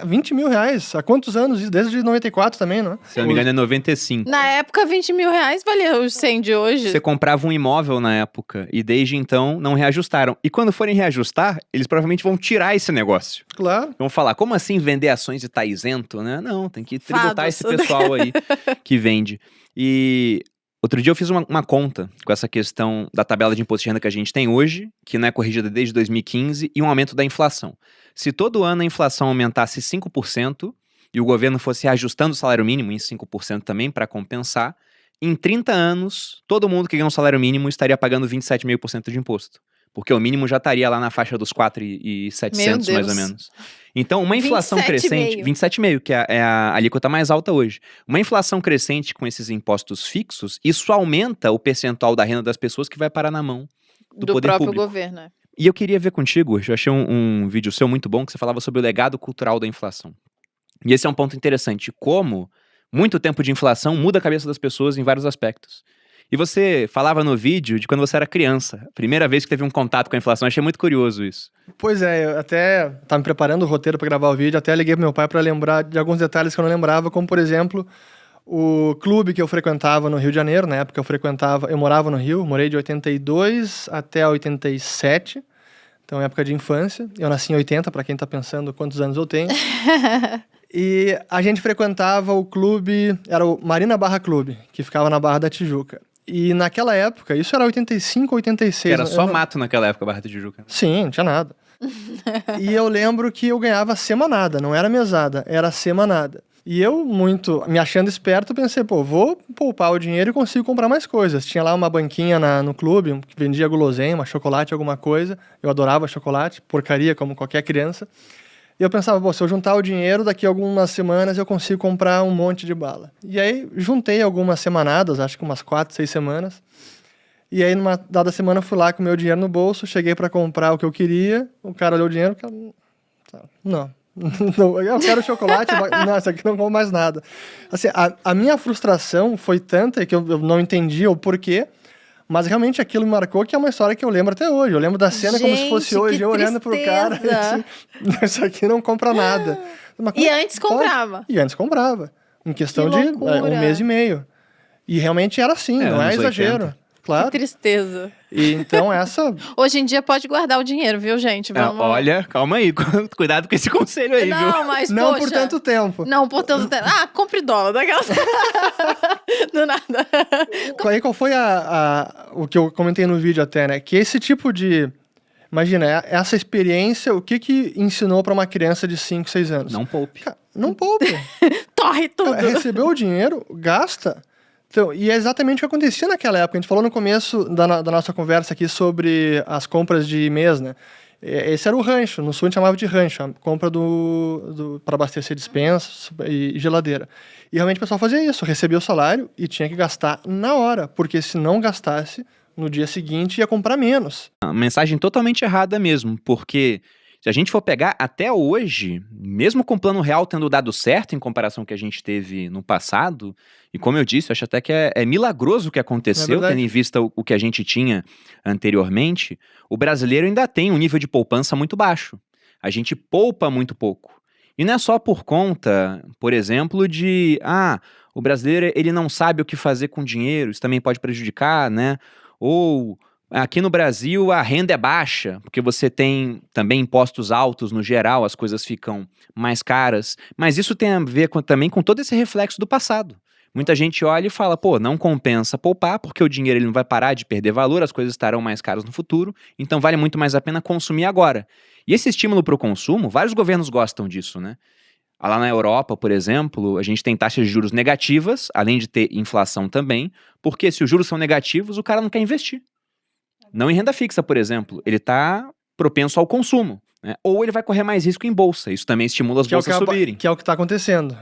20 mil reais? Há quantos anos? Desde 94 também, não é? Se eu não me engano, é 95. Na época, 20 mil reais valia os 100 de hoje. Você comprava um imóvel na época e desde então não reajustaram. E quando forem reajustar, eles provavelmente vão tirar esse negócio. Claro. Vão falar, como assim vender ações e tá isento, né? Não, tem que tributar esse pessoal aí que vende. E outro dia eu fiz uma conta com essa questão da tabela de imposto de renda que a gente tem hoje, que não é corrigida desde 2015, e um aumento da inflação. Se todo ano a inflação aumentasse 5% e o governo fosse reajustando o salário mínimo em 5% também para compensar, em 30 anos, todo mundo que ganha um salário mínimo estaria pagando 27,5% de imposto. Porque o mínimo já estaria lá na faixa dos 4.700, mais ou menos. Então, uma inflação crescente... 27,5%, que é a alíquota mais alta hoje. Uma inflação crescente com esses impostos fixos, isso aumenta o percentual da renda das pessoas que vai parar na mão do poder próprio público. Governo. E eu queria ver contigo, eu achei um vídeo seu muito bom, que você falava sobre o legado cultural da inflação. E esse é um ponto interessante, como muito tempo de inflação muda a cabeça das pessoas em vários aspectos. E você falava no vídeo de quando você era criança, a primeira vez que teve um contato com a inflação, achei muito curioso isso. Pois é, eu até estava me preparando o roteiro para gravar o vídeo, até liguei pro meu pai para lembrar de alguns detalhes que eu não lembrava, como por exemplo, o clube que eu frequentava no Rio de Janeiro, na época eu morava no Rio, morei de 82 até 87, então época de infância, eu nasci em 80, para quem está pensando quantos anos eu tenho. E a gente frequentava o clube, era o Marina Barra Clube, que ficava na Barra da Tijuca. E naquela época, isso era 85, 86. Era só mato naquela época, Barra da Tijuca. Sim, não tinha nada. E eu lembro que eu ganhava semanada, não era mesada, era semanada. E eu, muito me achando esperto, pensei, vou poupar o dinheiro e consigo comprar mais coisas. Tinha lá uma banquinha no clube, que vendia guloseima, chocolate, alguma coisa. Eu adorava chocolate, porcaria, como qualquer criança. E eu pensava, se eu juntar o dinheiro, daqui a algumas semanas eu consigo comprar um monte de bala. E aí, juntei algumas semanadas, acho que umas 4, 6 semanas. E aí, numa dada semana, eu fui lá com o meu dinheiro no bolso, cheguei para comprar o que eu queria, o cara olhou o dinheiro, não Eu quero chocolate, não, isso aqui não como mais nada. Assim, a minha frustração foi tanta que eu não entendi o porquê, mas realmente aquilo me marcou, que é uma história que eu lembro até hoje. Eu lembro da cena como se fosse hoje, eu olhando pro cara, assim, isso aqui não compra nada. Mas, e antes comprava. E antes comprava. Em questão de 1 mês e meio. E realmente era assim, não é exagero. 80. Claro. Que tristeza. E então essa... Hoje em dia pode guardar o dinheiro, viu, gente? Vamos... Olha, calma aí. Cuidado com esse conselho aí, viu? Não, mas não poxa, por tanto tempo. Não por tanto tempo. Compre dólar. Daquelas... Do nada. Qual foi o que eu comentei no vídeo até, né? Que esse tipo de... Imagina, essa experiência, o que ensinou para uma criança de 5, 6 anos? Não poupe. Não poupe. Torre tudo. Recebeu o dinheiro, gasta. Então, e é exatamente o que acontecia naquela época. A gente falou no começo da nossa conversa aqui sobre as compras de mês, né? Esse era o rancho. No sul a gente chamava de rancho. A compra para abastecer dispensa e geladeira. E realmente o pessoal fazia isso. Recebia o salário e tinha que gastar na hora. Porque se não gastasse, no dia seguinte ia comprar menos. Uma mensagem totalmente errada mesmo. Porque se a gente for pegar até hoje, mesmo com o Plano Real tendo dado certo em comparação com o que a gente teve no passado, e como eu disse, eu acho até que é milagroso o que aconteceu, tendo em vista o que a gente tinha anteriormente, o brasileiro ainda tem um nível de poupança muito baixo. A gente poupa muito pouco. E não é só por conta, por exemplo, de o brasileiro ele não sabe o que fazer com dinheiro, isso também pode prejudicar, né? Ou aqui no Brasil a renda é baixa, porque você tem também impostos altos no geral, as coisas ficam mais caras. Mas isso tem a ver também com todo esse reflexo do passado. Muita gente olha e fala, não compensa poupar, porque o dinheiro ele não vai parar de perder valor, as coisas estarão mais caras no futuro, então vale muito mais a pena consumir agora. E esse estímulo para o consumo, vários governos gostam disso, né? Lá na Europa, por exemplo, a gente tem taxas de juros negativas, além de ter inflação também, porque se os juros são negativos, o cara não quer investir. Não em renda fixa, por exemplo, ele está propenso ao consumo, né? Ou ele vai correr mais risco em bolsa, isso também estimula as bolsas a subirem. Que é o que está acontecendo.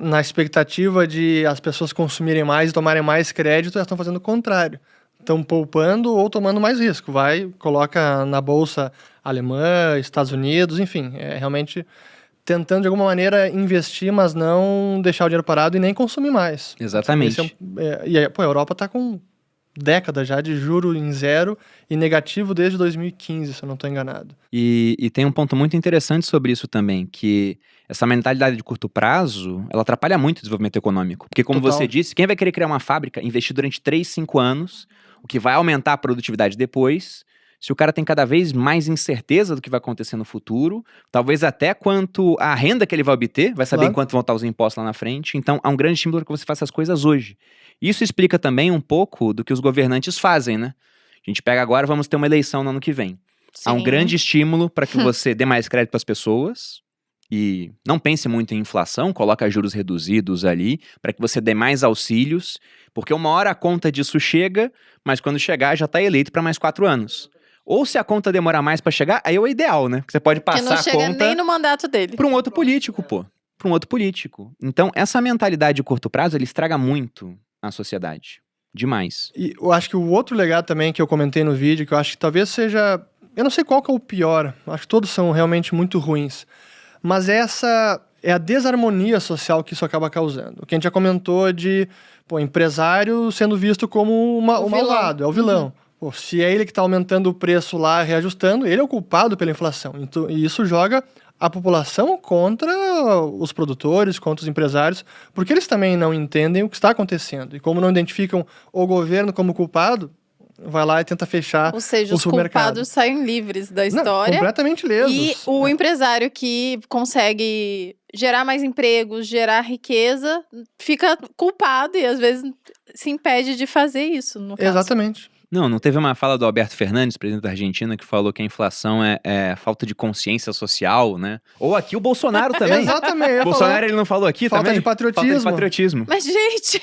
Na expectativa de as pessoas consumirem mais e tomarem mais crédito, elas estão fazendo o contrário. Estão poupando ou tomando mais risco. Coloca na bolsa alemã, Estados Unidos, enfim, realmente tentando de alguma maneira investir, mas não deixar o dinheiro parado e nem consumir mais. Exatamente. A Europa está com décadas já de juro em zero e negativo desde 2015, se eu não estou enganado. E tem um ponto muito interessante sobre isso também, que essa mentalidade de curto prazo, ela atrapalha muito o desenvolvimento econômico. Porque como você disse, quem vai querer criar uma fábrica, investir durante 3, 5 anos, o que vai aumentar a produtividade depois, se o cara tem cada vez mais incerteza do que vai acontecer no futuro, talvez até quanto a renda que ele vai obter, vai saber em quanto vão estar os impostos lá na frente, então há um grande estímulo que você faça as coisas hoje. Isso explica também um pouco do que os governantes fazem, né? A gente pega agora, vamos ter uma eleição no ano que vem. Sim. Há um grande estímulo para que você dê mais crédito para as pessoas e não pense muito em inflação, coloca juros reduzidos ali, para que você dê mais auxílios, porque uma hora a conta disso chega, mas quando chegar já está eleito para mais 4 anos. Ou se a conta demorar mais para chegar, aí é o ideal, né? Porque você pode passar a conta... Que não chega nem no mandato dele. Para um outro político, Para um outro político. Então, essa mentalidade de curto prazo, ele estraga muito a sociedade. Demais. E eu acho que o outro legado também que eu comentei no vídeo, que eu acho que talvez seja... Eu não sei qual que é o pior. Acho que todos são realmente muito ruins. Mas essa é a desarmonia social que isso acaba causando. O que a gente já comentou de empresário sendo visto como o malvado, é o vilão. Se é ele que está aumentando o preço lá, reajustando, ele é o culpado pela inflação. Então, e isso joga a população contra os produtores, contra os empresários, porque eles também não entendem o que está acontecendo. E como não identificam o governo como culpado, vai lá e tenta fechar o supermercado. Ou seja, os culpados saem livres da história. Completamente lesos. E o empresário que consegue gerar mais empregos, gerar riqueza, fica culpado e às vezes se impede de fazer isso, no caso. Exatamente. Não teve uma fala do Alberto Fernandes, presidente da Argentina, que falou que a inflação é falta de consciência social, né? Ou aqui o Bolsonaro também. Exatamente. O Bolsonaro, ele não falou aqui falta também? De patriotismo. Falta de patriotismo. Mas, gente...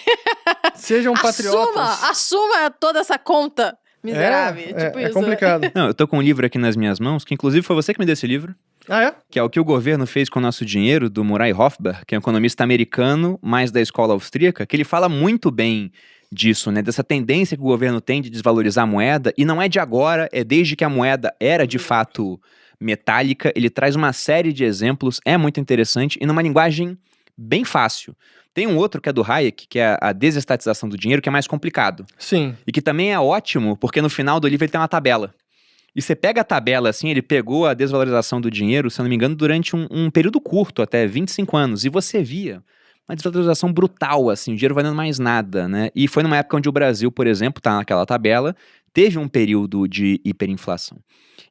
Sejam patriotas. Assuma toda essa conta miserável. Tipo isso. É complicado. Não, eu tô com um livro aqui nas minhas mãos, que inclusive foi você que me deu esse livro. Ah, é? Que é O que o Governo Fez com o Nosso Dinheiro, do Murray Rothbard, que é um economista americano, mais da escola austríaca, que ele fala muito bem disso, né? Dessa tendência que o governo tem de desvalorizar a moeda, e não é de agora, é desde que a moeda era de fato metálica, ele traz uma série de exemplos, é muito interessante e numa linguagem bem fácil. Tem um outro que é do Hayek, que é a desestatização do dinheiro, que é mais complicado. Sim. E que também é ótimo, porque no final do livro ele tem uma tabela. E você pega a tabela, assim, ele pegou a desvalorização do dinheiro, se eu não me engano, durante um período curto, até 25 anos, e você via uma desvalorização brutal, assim, o dinheiro valendo mais nada, né? E foi numa época onde o Brasil, por exemplo, tá naquela tabela, teve um período de hiperinflação.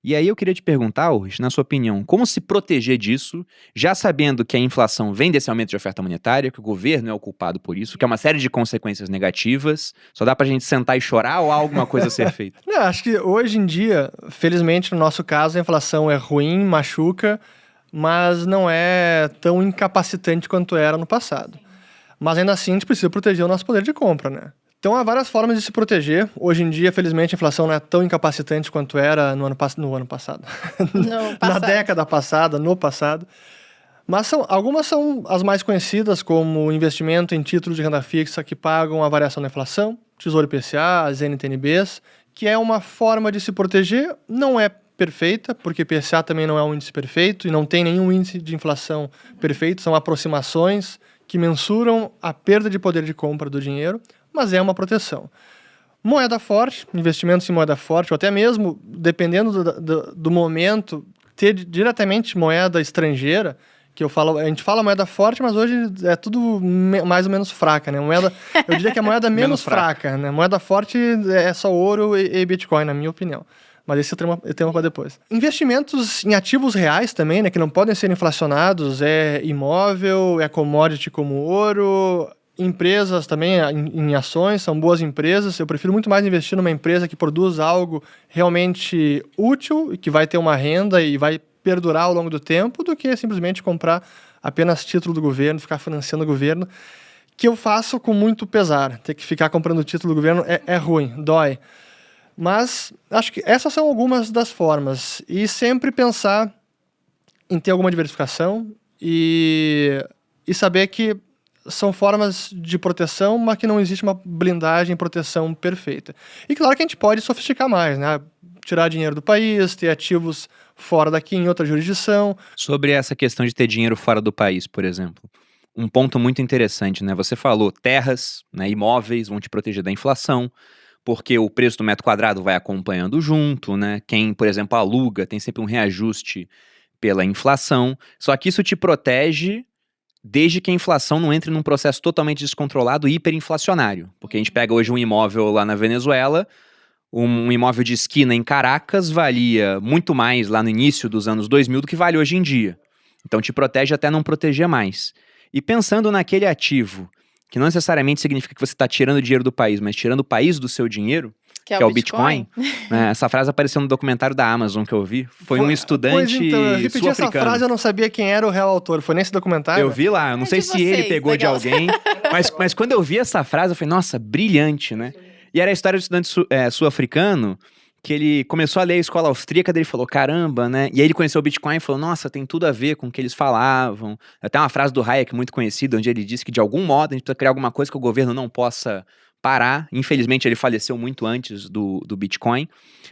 E aí eu queria te perguntar, Ulrich, na sua opinião, como se proteger disso, já sabendo que a inflação vem desse aumento de oferta monetária, que o governo é o culpado por isso, que é uma série de consequências negativas, só dá pra gente sentar e chorar ou há alguma coisa a ser feita? Não, acho que hoje em dia, felizmente no nosso caso, a inflação é ruim, machuca, mas não é tão incapacitante quanto era no passado. Mas ainda assim a gente precisa proteger o nosso poder de compra, né? Então há várias formas de se proteger. Hoje em dia, felizmente, a inflação não é tão incapacitante quanto era no ano passado. Na década passada, no passado. Mas algumas são as mais conhecidas, como o investimento em títulos de renda fixa que pagam a variação da inflação, Tesouro IPCA, as NTNBs, que é uma forma de se proteger. Não é perfeita, porque IPCA também não é um índice perfeito e não tem nenhum índice de inflação perfeito, são aproximações que mensuram a perda de poder de compra do dinheiro, mas é uma proteção. Moeda forte, investimentos em moeda forte, ou até mesmo, dependendo do momento, ter diretamente moeda estrangeira, que a gente fala moeda forte, mas hoje é tudo mais ou menos fraca, né? Eu diria que a moeda menos fraca, né? Moeda forte é só ouro e Bitcoin, na minha opinião. Mas esse é tema para depois. Investimentos em ativos reais também, né? Que não podem ser inflacionados, é imóvel, é commodity como ouro. Empresas também, em ações, são boas empresas. Eu prefiro muito mais investir numa empresa que produz algo realmente útil e que vai ter uma renda e vai perdurar ao longo do tempo, do que simplesmente comprar apenas título do governo, ficar financiando o governo, que eu faço com muito pesar. Ter que ficar comprando título do governo é ruim, dói. Mas acho que essas são algumas das formas. E sempre pensar em ter alguma diversificação e saber que são formas de proteção, mas que não existe uma blindagem, proteção perfeita. E claro que a gente pode sofisticar mais, né? Tirar dinheiro do país, ter ativos fora daqui, em outra jurisdição. Sobre essa questão de ter dinheiro fora do país, por exemplo. Um ponto muito interessante, né? Você falou terras, né, imóveis vão te proteger da inflação, porque o preço do metro quadrado vai acompanhando junto, né? Quem, por exemplo, aluga tem sempre um reajuste pela inflação. Só que isso te protege desde que a inflação não entre num processo totalmente descontrolado e hiperinflacionário. Porque a gente pega hoje um imóvel lá na Venezuela, um imóvel de esquina em Caracas valia muito mais lá no início dos anos 2000 do que vale hoje em dia. Então te protege até não proteger mais. E pensando naquele ativo, que não necessariamente significa que você está tirando dinheiro do país, mas tirando o país do seu dinheiro, que é o Bitcoin. Né? Essa frase apareceu no documentário da Amazon que eu vi. Foi um estudante eu repeti essa frase, eu não sabia quem era o real autor. Foi nesse documentário? Eu vi lá, eu não sei se ele pegou legal. De alguém, mas quando eu vi essa frase, eu falei, nossa, brilhante, né? E era a história do estudante sul-africano, que ele começou a ler a escola austríaca, daí ele falou, caramba, né? E aí ele conheceu o Bitcoin e falou, nossa, tem tudo a ver com o que eles falavam. Até uma frase do Hayek muito conhecida, onde ele disse que de algum modo a gente precisa criar alguma coisa que o governo não possa parar. Infelizmente ele faleceu muito antes do Bitcoin.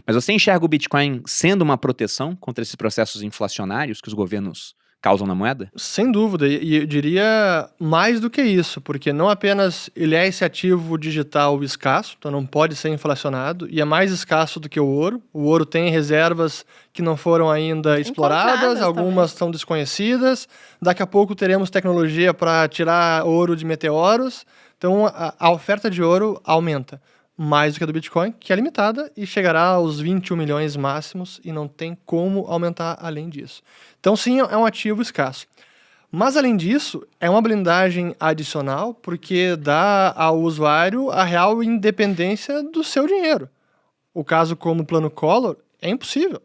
Mas você enxerga o Bitcoin sendo uma proteção contra esses processos inflacionários que os governos causam na moeda? Sem dúvida, e eu diria mais do que isso, porque não apenas ele é esse ativo digital escasso, então não pode ser inflacionado, e é mais escasso do que o ouro. O ouro tem reservas que não foram ainda exploradas, algumas estão desconhecidas. Daqui a pouco teremos tecnologia para tirar ouro de meteoros, então a oferta de ouro aumenta mais do que a do Bitcoin, que é limitada e chegará aos 21 milhões máximos e não tem como aumentar além disso. Então sim, é um ativo escasso. Mas além disso, é uma blindagem adicional porque dá ao usuário a real independência do seu dinheiro. O caso como o plano Collor é impossível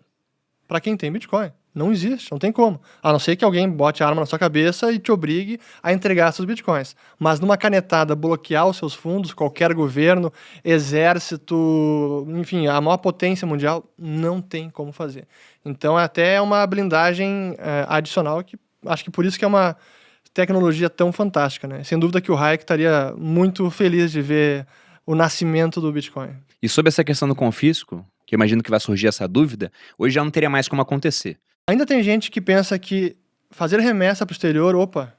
para quem tem Bitcoin. Não existe, não tem como. A não ser que alguém bote a arma na sua cabeça e te obrigue a entregar seus bitcoins. Mas numa canetada bloquear os seus fundos, qualquer governo, exército, enfim, a maior potência mundial, não tem como fazer. Então é até uma blindagem adicional que acho que por isso que é uma tecnologia tão fantástica, né? Sem dúvida que o Hayek estaria muito feliz de ver o nascimento do Bitcoin. E sobre essa questão do confisco, que eu imagino que vai surgir essa dúvida, hoje já não teria mais como acontecer. Ainda tem gente que pensa que fazer remessa pro exterior, opa...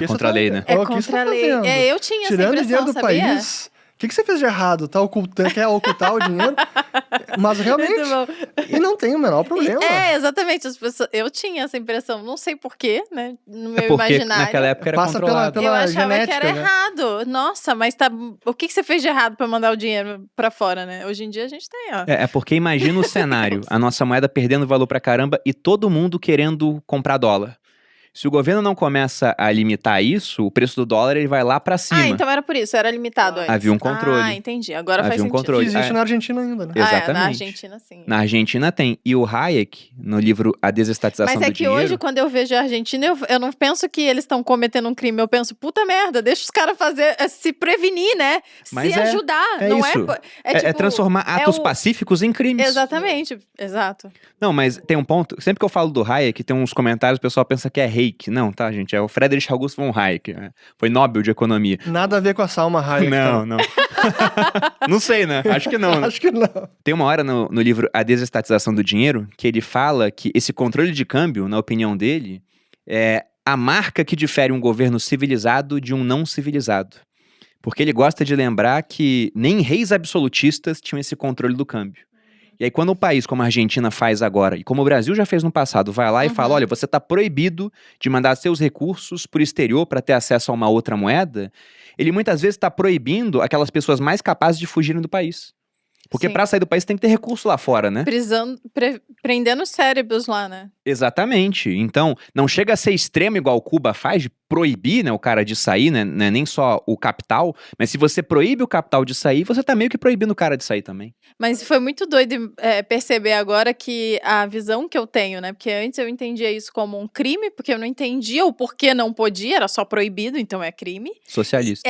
contra a lei, né? É contra a lei. Eu tinha essa impressão, dinheiro do sabia? país... O que você fez de errado? Tá ocultando, quer ocultar o dinheiro? Mas realmente... E não tem o menor problema. Exatamente. As pessoas, eu tinha essa impressão. Não sei porquê, né? No meu porque imaginário. naquela época era Passa controlado. Eu achava genética, que era né? errado. Nossa, mas o que você fez de errado pra mandar o dinheiro pra fora, né? Hoje em dia a gente tem, ó. É porque imagina o cenário. A nossa moeda perdendo valor pra caramba e todo mundo querendo comprar dólar. Se o governo não começa a limitar isso, o preço do dólar ele vai lá pra cima. Então era por isso, era limitado antes. Havia um controle. Entendi. Agora faz Havia um sentido. controle. Que existe na Argentina ainda, né? Exatamente. Na Argentina, sim. Na Argentina tem. E o Hayek, no livro A Desestatização do Mas é que Dinheiro... hoje, quando eu vejo a Argentina, eu não penso que eles estão cometendo um crime. Eu penso, puta merda, deixa os caras se prevenir, né? Mas se ajudar. Não isso. É É transformar atos pacíficos em crimes. Exatamente, exato. Não, mas tem um ponto... Sempre que eu falo do Hayek, tem uns comentários, o pessoal pensa que é Hayek. Não, tá, gente? É o Friedrich August von Hayek. Foi Nobel de Economia. Nada a ver com a Salma Hayek. Não, não. Não sei, né? Acho que não. Né? Acho que não. Tem uma hora no livro A Desestatização do Dinheiro que ele fala que esse controle de câmbio, na opinião dele, é a marca que difere um governo civilizado de um não civilizado. Porque ele gosta de lembrar que nem reis absolutistas tinham esse controle do câmbio. E aí, quando um país como a Argentina faz agora, e como o Brasil já fez no passado, vai lá e fala, olha, você está proibido de mandar seus recursos por exterior para ter acesso a uma outra moeda, ele muitas vezes está proibindo aquelas pessoas mais capazes de fugirem do país. Porque para sair do país tem que ter recurso lá fora, né? Prendendo cérebros lá, né? Exatamente. Então, não chega a ser extremo igual Cuba faz, de proibir, né, o cara de sair, né? Não é nem só o capital, mas se você proíbe o capital de sair, você tá meio que proibindo o cara de sair também. Mas foi muito doido perceber agora que a visão que eu tenho, né? Porque antes eu entendia isso como um crime, porque eu não entendia o porquê não podia, era só proibido, então é crime. Socialista.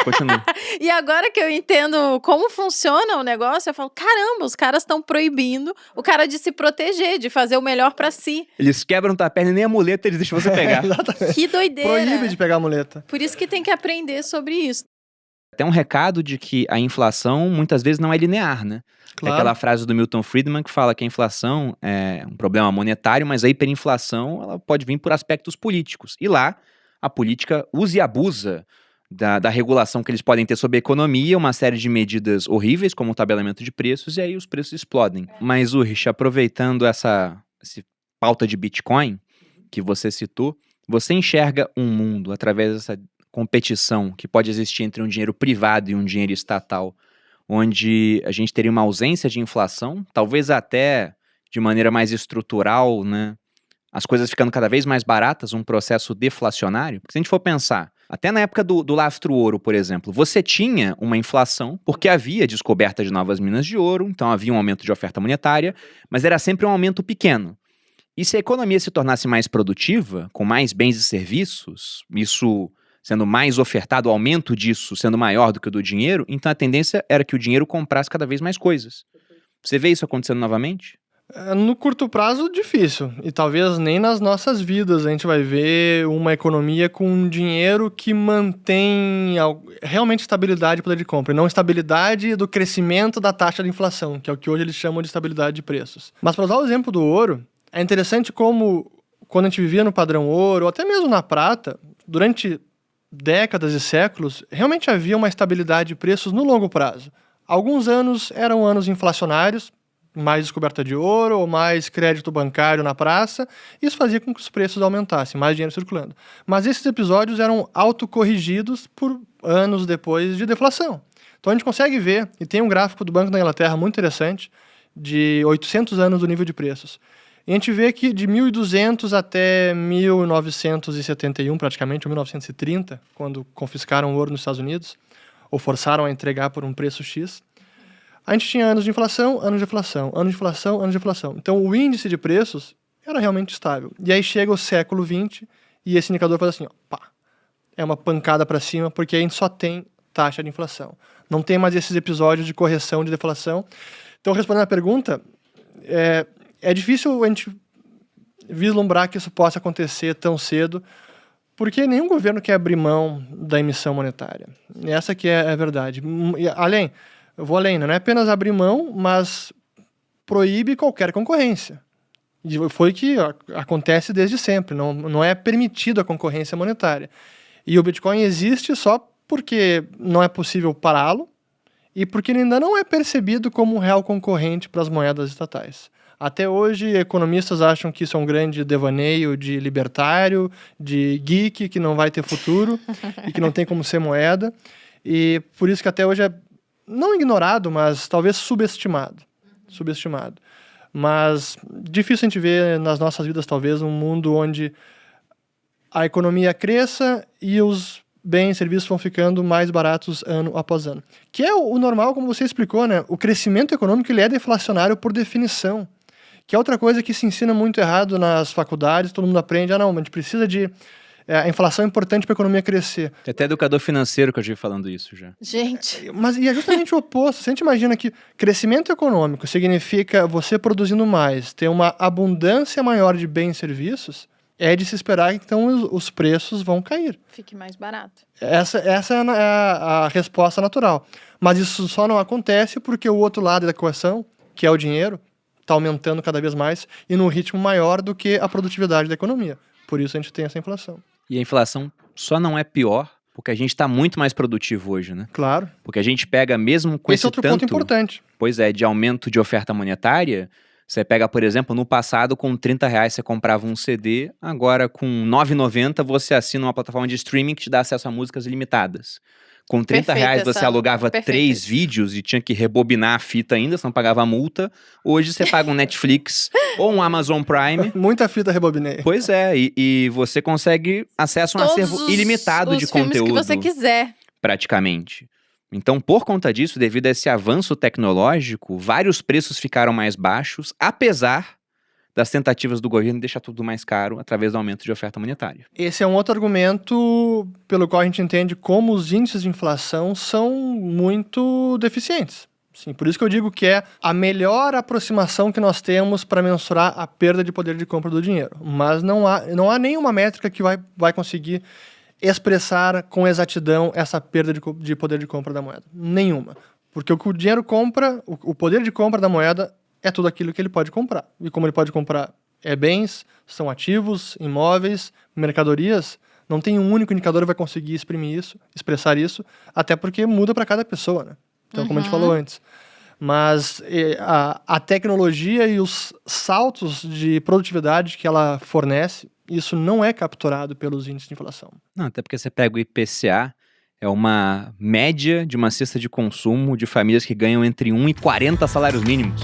Continua. E agora que eu entendo como funciona o negócio, eu falo, caramba, os caras estão proibindo o cara de se proteger, de fazer o melhor pra si. Eles quebram tua perna e nem a muleta eles deixam você pegar. Que doideira. Proíbe de pegar a muleta. Por isso que tem que aprender sobre isso. Tem um recado de que a inflação muitas vezes não é linear, né? Claro. É aquela frase do Milton Friedman que fala que a inflação é um problema monetário, mas a hiperinflação ela pode vir por aspectos políticos. E lá, a política usa e abusa da regulação que eles podem ter sobre a economia, uma série de medidas horríveis, como o tabelamento de preços, e aí os preços explodem. Mas, Ulrich, aproveitando essa pauta de Bitcoin que você citou, você enxerga um mundo através dessa competição que pode existir entre um dinheiro privado e um dinheiro estatal, onde a gente teria uma ausência de inflação, talvez até de maneira mais estrutural, né? As coisas ficando cada vez mais baratas, um processo deflacionário? Porque se a gente for pensar, até na época do lastro-ouro, por exemplo, você tinha uma inflação porque havia descoberta de novas minas de ouro, então havia um aumento de oferta monetária, mas era sempre um aumento pequeno. E se a economia se tornasse mais produtiva, com mais bens e serviços, isso sendo mais ofertado, o aumento disso sendo maior do que o do dinheiro, então a tendência era que o dinheiro comprasse cada vez mais coisas. Você vê isso acontecendo novamente? No curto prazo, difícil. E talvez nem nas nossas vidas a gente vai ver uma economia com dinheiro que mantém realmente estabilidade de poder de compra. E não estabilidade do crescimento da taxa de inflação, que é o que hoje eles chamam de estabilidade de preços. Mas para usar o exemplo do ouro, é interessante como quando a gente vivia no padrão ouro, ou até mesmo na prata, durante décadas e séculos, realmente havia uma estabilidade de preços no longo prazo. Alguns anos eram anos inflacionários, mais descoberta de ouro ou mais crédito bancário na praça, isso fazia com que os preços aumentassem, mais dinheiro circulando. Mas esses episódios eram autocorrigidos por anos depois de deflação. Então a gente consegue ver, e tem um gráfico do Banco da Inglaterra muito interessante, de 800 anos do nível de preços. E a gente vê que de 1200 até 1971, praticamente, ou 1930, quando confiscaram o ouro nos Estados Unidos, ou forçaram a entregar por um preço X, a gente tinha anos de inflação, anos de deflação, anos de inflação, anos de deflação. Então, o índice de preços era realmente estável. E aí chega o século XX e esse indicador faz assim, ó, pá, é uma pancada para cima, porque a gente só tem taxa de inflação. Não tem mais esses episódios de correção, de deflação. Então, respondendo à pergunta, é difícil a gente vislumbrar que isso possa acontecer tão cedo, porque nenhum governo quer abrir mão da emissão monetária. Essa que é a verdade. Eu vou além, não é apenas abrir mão, mas proíbe qualquer concorrência. E foi o que acontece desde sempre, não é permitido a concorrência monetária. E o Bitcoin existe só porque não é possível pará-lo e porque ele ainda não é percebido como um real concorrente para as moedas estatais. Até hoje, economistas acham que isso é um grande devaneio de libertário, de geek, que não vai ter futuro e que não tem como ser moeda. E por isso que até hoje é não ignorado, mas talvez subestimado. Mas difícil a gente ver nas nossas vidas, talvez, um mundo onde a economia cresça e os bens e serviços vão ficando mais baratos ano após ano. Que é o normal, como você explicou, né? O crescimento econômico ele é deflacionário por definição. Que é outra coisa que se ensina muito errado nas faculdades, todo mundo aprende, não, mas a gente precisa de... a inflação é importante para a economia crescer. Tem até educador financeiro que eu já vi falando isso já. Gente. Mas e é justamente o oposto. Se a gente imagina que crescimento econômico significa você produzindo mais, ter uma abundância maior de bens e serviços, é de se esperar que então os preços vão cair. Fique mais barato. Essa é a resposta natural. Mas isso só não acontece porque o outro lado da equação, que é o dinheiro, está aumentando cada vez mais e num ritmo maior do que a produtividade da economia. Por isso a gente tem essa inflação. E a inflação só não é pior porque a gente está muito mais produtivo hoje, né? Claro. Porque a gente pega mesmo com esse outro ponto importante. Pois é, de aumento de oferta monetária. Você pega, por exemplo, no passado, com R$30 você comprava um CD, agora com R$9,90 você assina uma plataforma de streaming que te dá acesso a músicas ilimitadas. Com R$30 você alugava 3 vídeos e tinha que rebobinar a fita ainda, senão pagava a multa. Hoje você paga um Netflix ou um Amazon Prime. Muita fita rebobinei. Pois é, e você consegue acesso a um acervo ilimitado de conteúdo. Que você quiser. Praticamente. Então, por conta disso, devido a esse avanço tecnológico, vários preços ficaram mais baixos, apesar das tentativas do governo de deixar tudo mais caro através do aumento de oferta monetária. Esse é um outro argumento pelo qual a gente entende como os índices de inflação são muito deficientes. Sim, por isso que eu digo que é a melhor aproximação que nós temos para mensurar a perda de poder de compra do dinheiro. Mas não há nenhuma métrica que vai conseguir expressar com exatidão essa perda de poder de compra da moeda. Nenhuma. Porque o que o dinheiro compra, o poder de compra da moeda é tudo aquilo que ele pode comprar. E como ele pode comprar bens, são ativos, imóveis, mercadorias, não tem um único indicador que vai conseguir expressar isso, até porque muda para cada pessoa, né? Então, como a gente falou antes. Mas a tecnologia e os saltos de produtividade que ela fornece, isso não é capturado pelos índices de inflação. Não, até porque você pega o IPCA, é uma média de uma cesta de consumo de famílias que ganham entre 1 e 40 salários mínimos.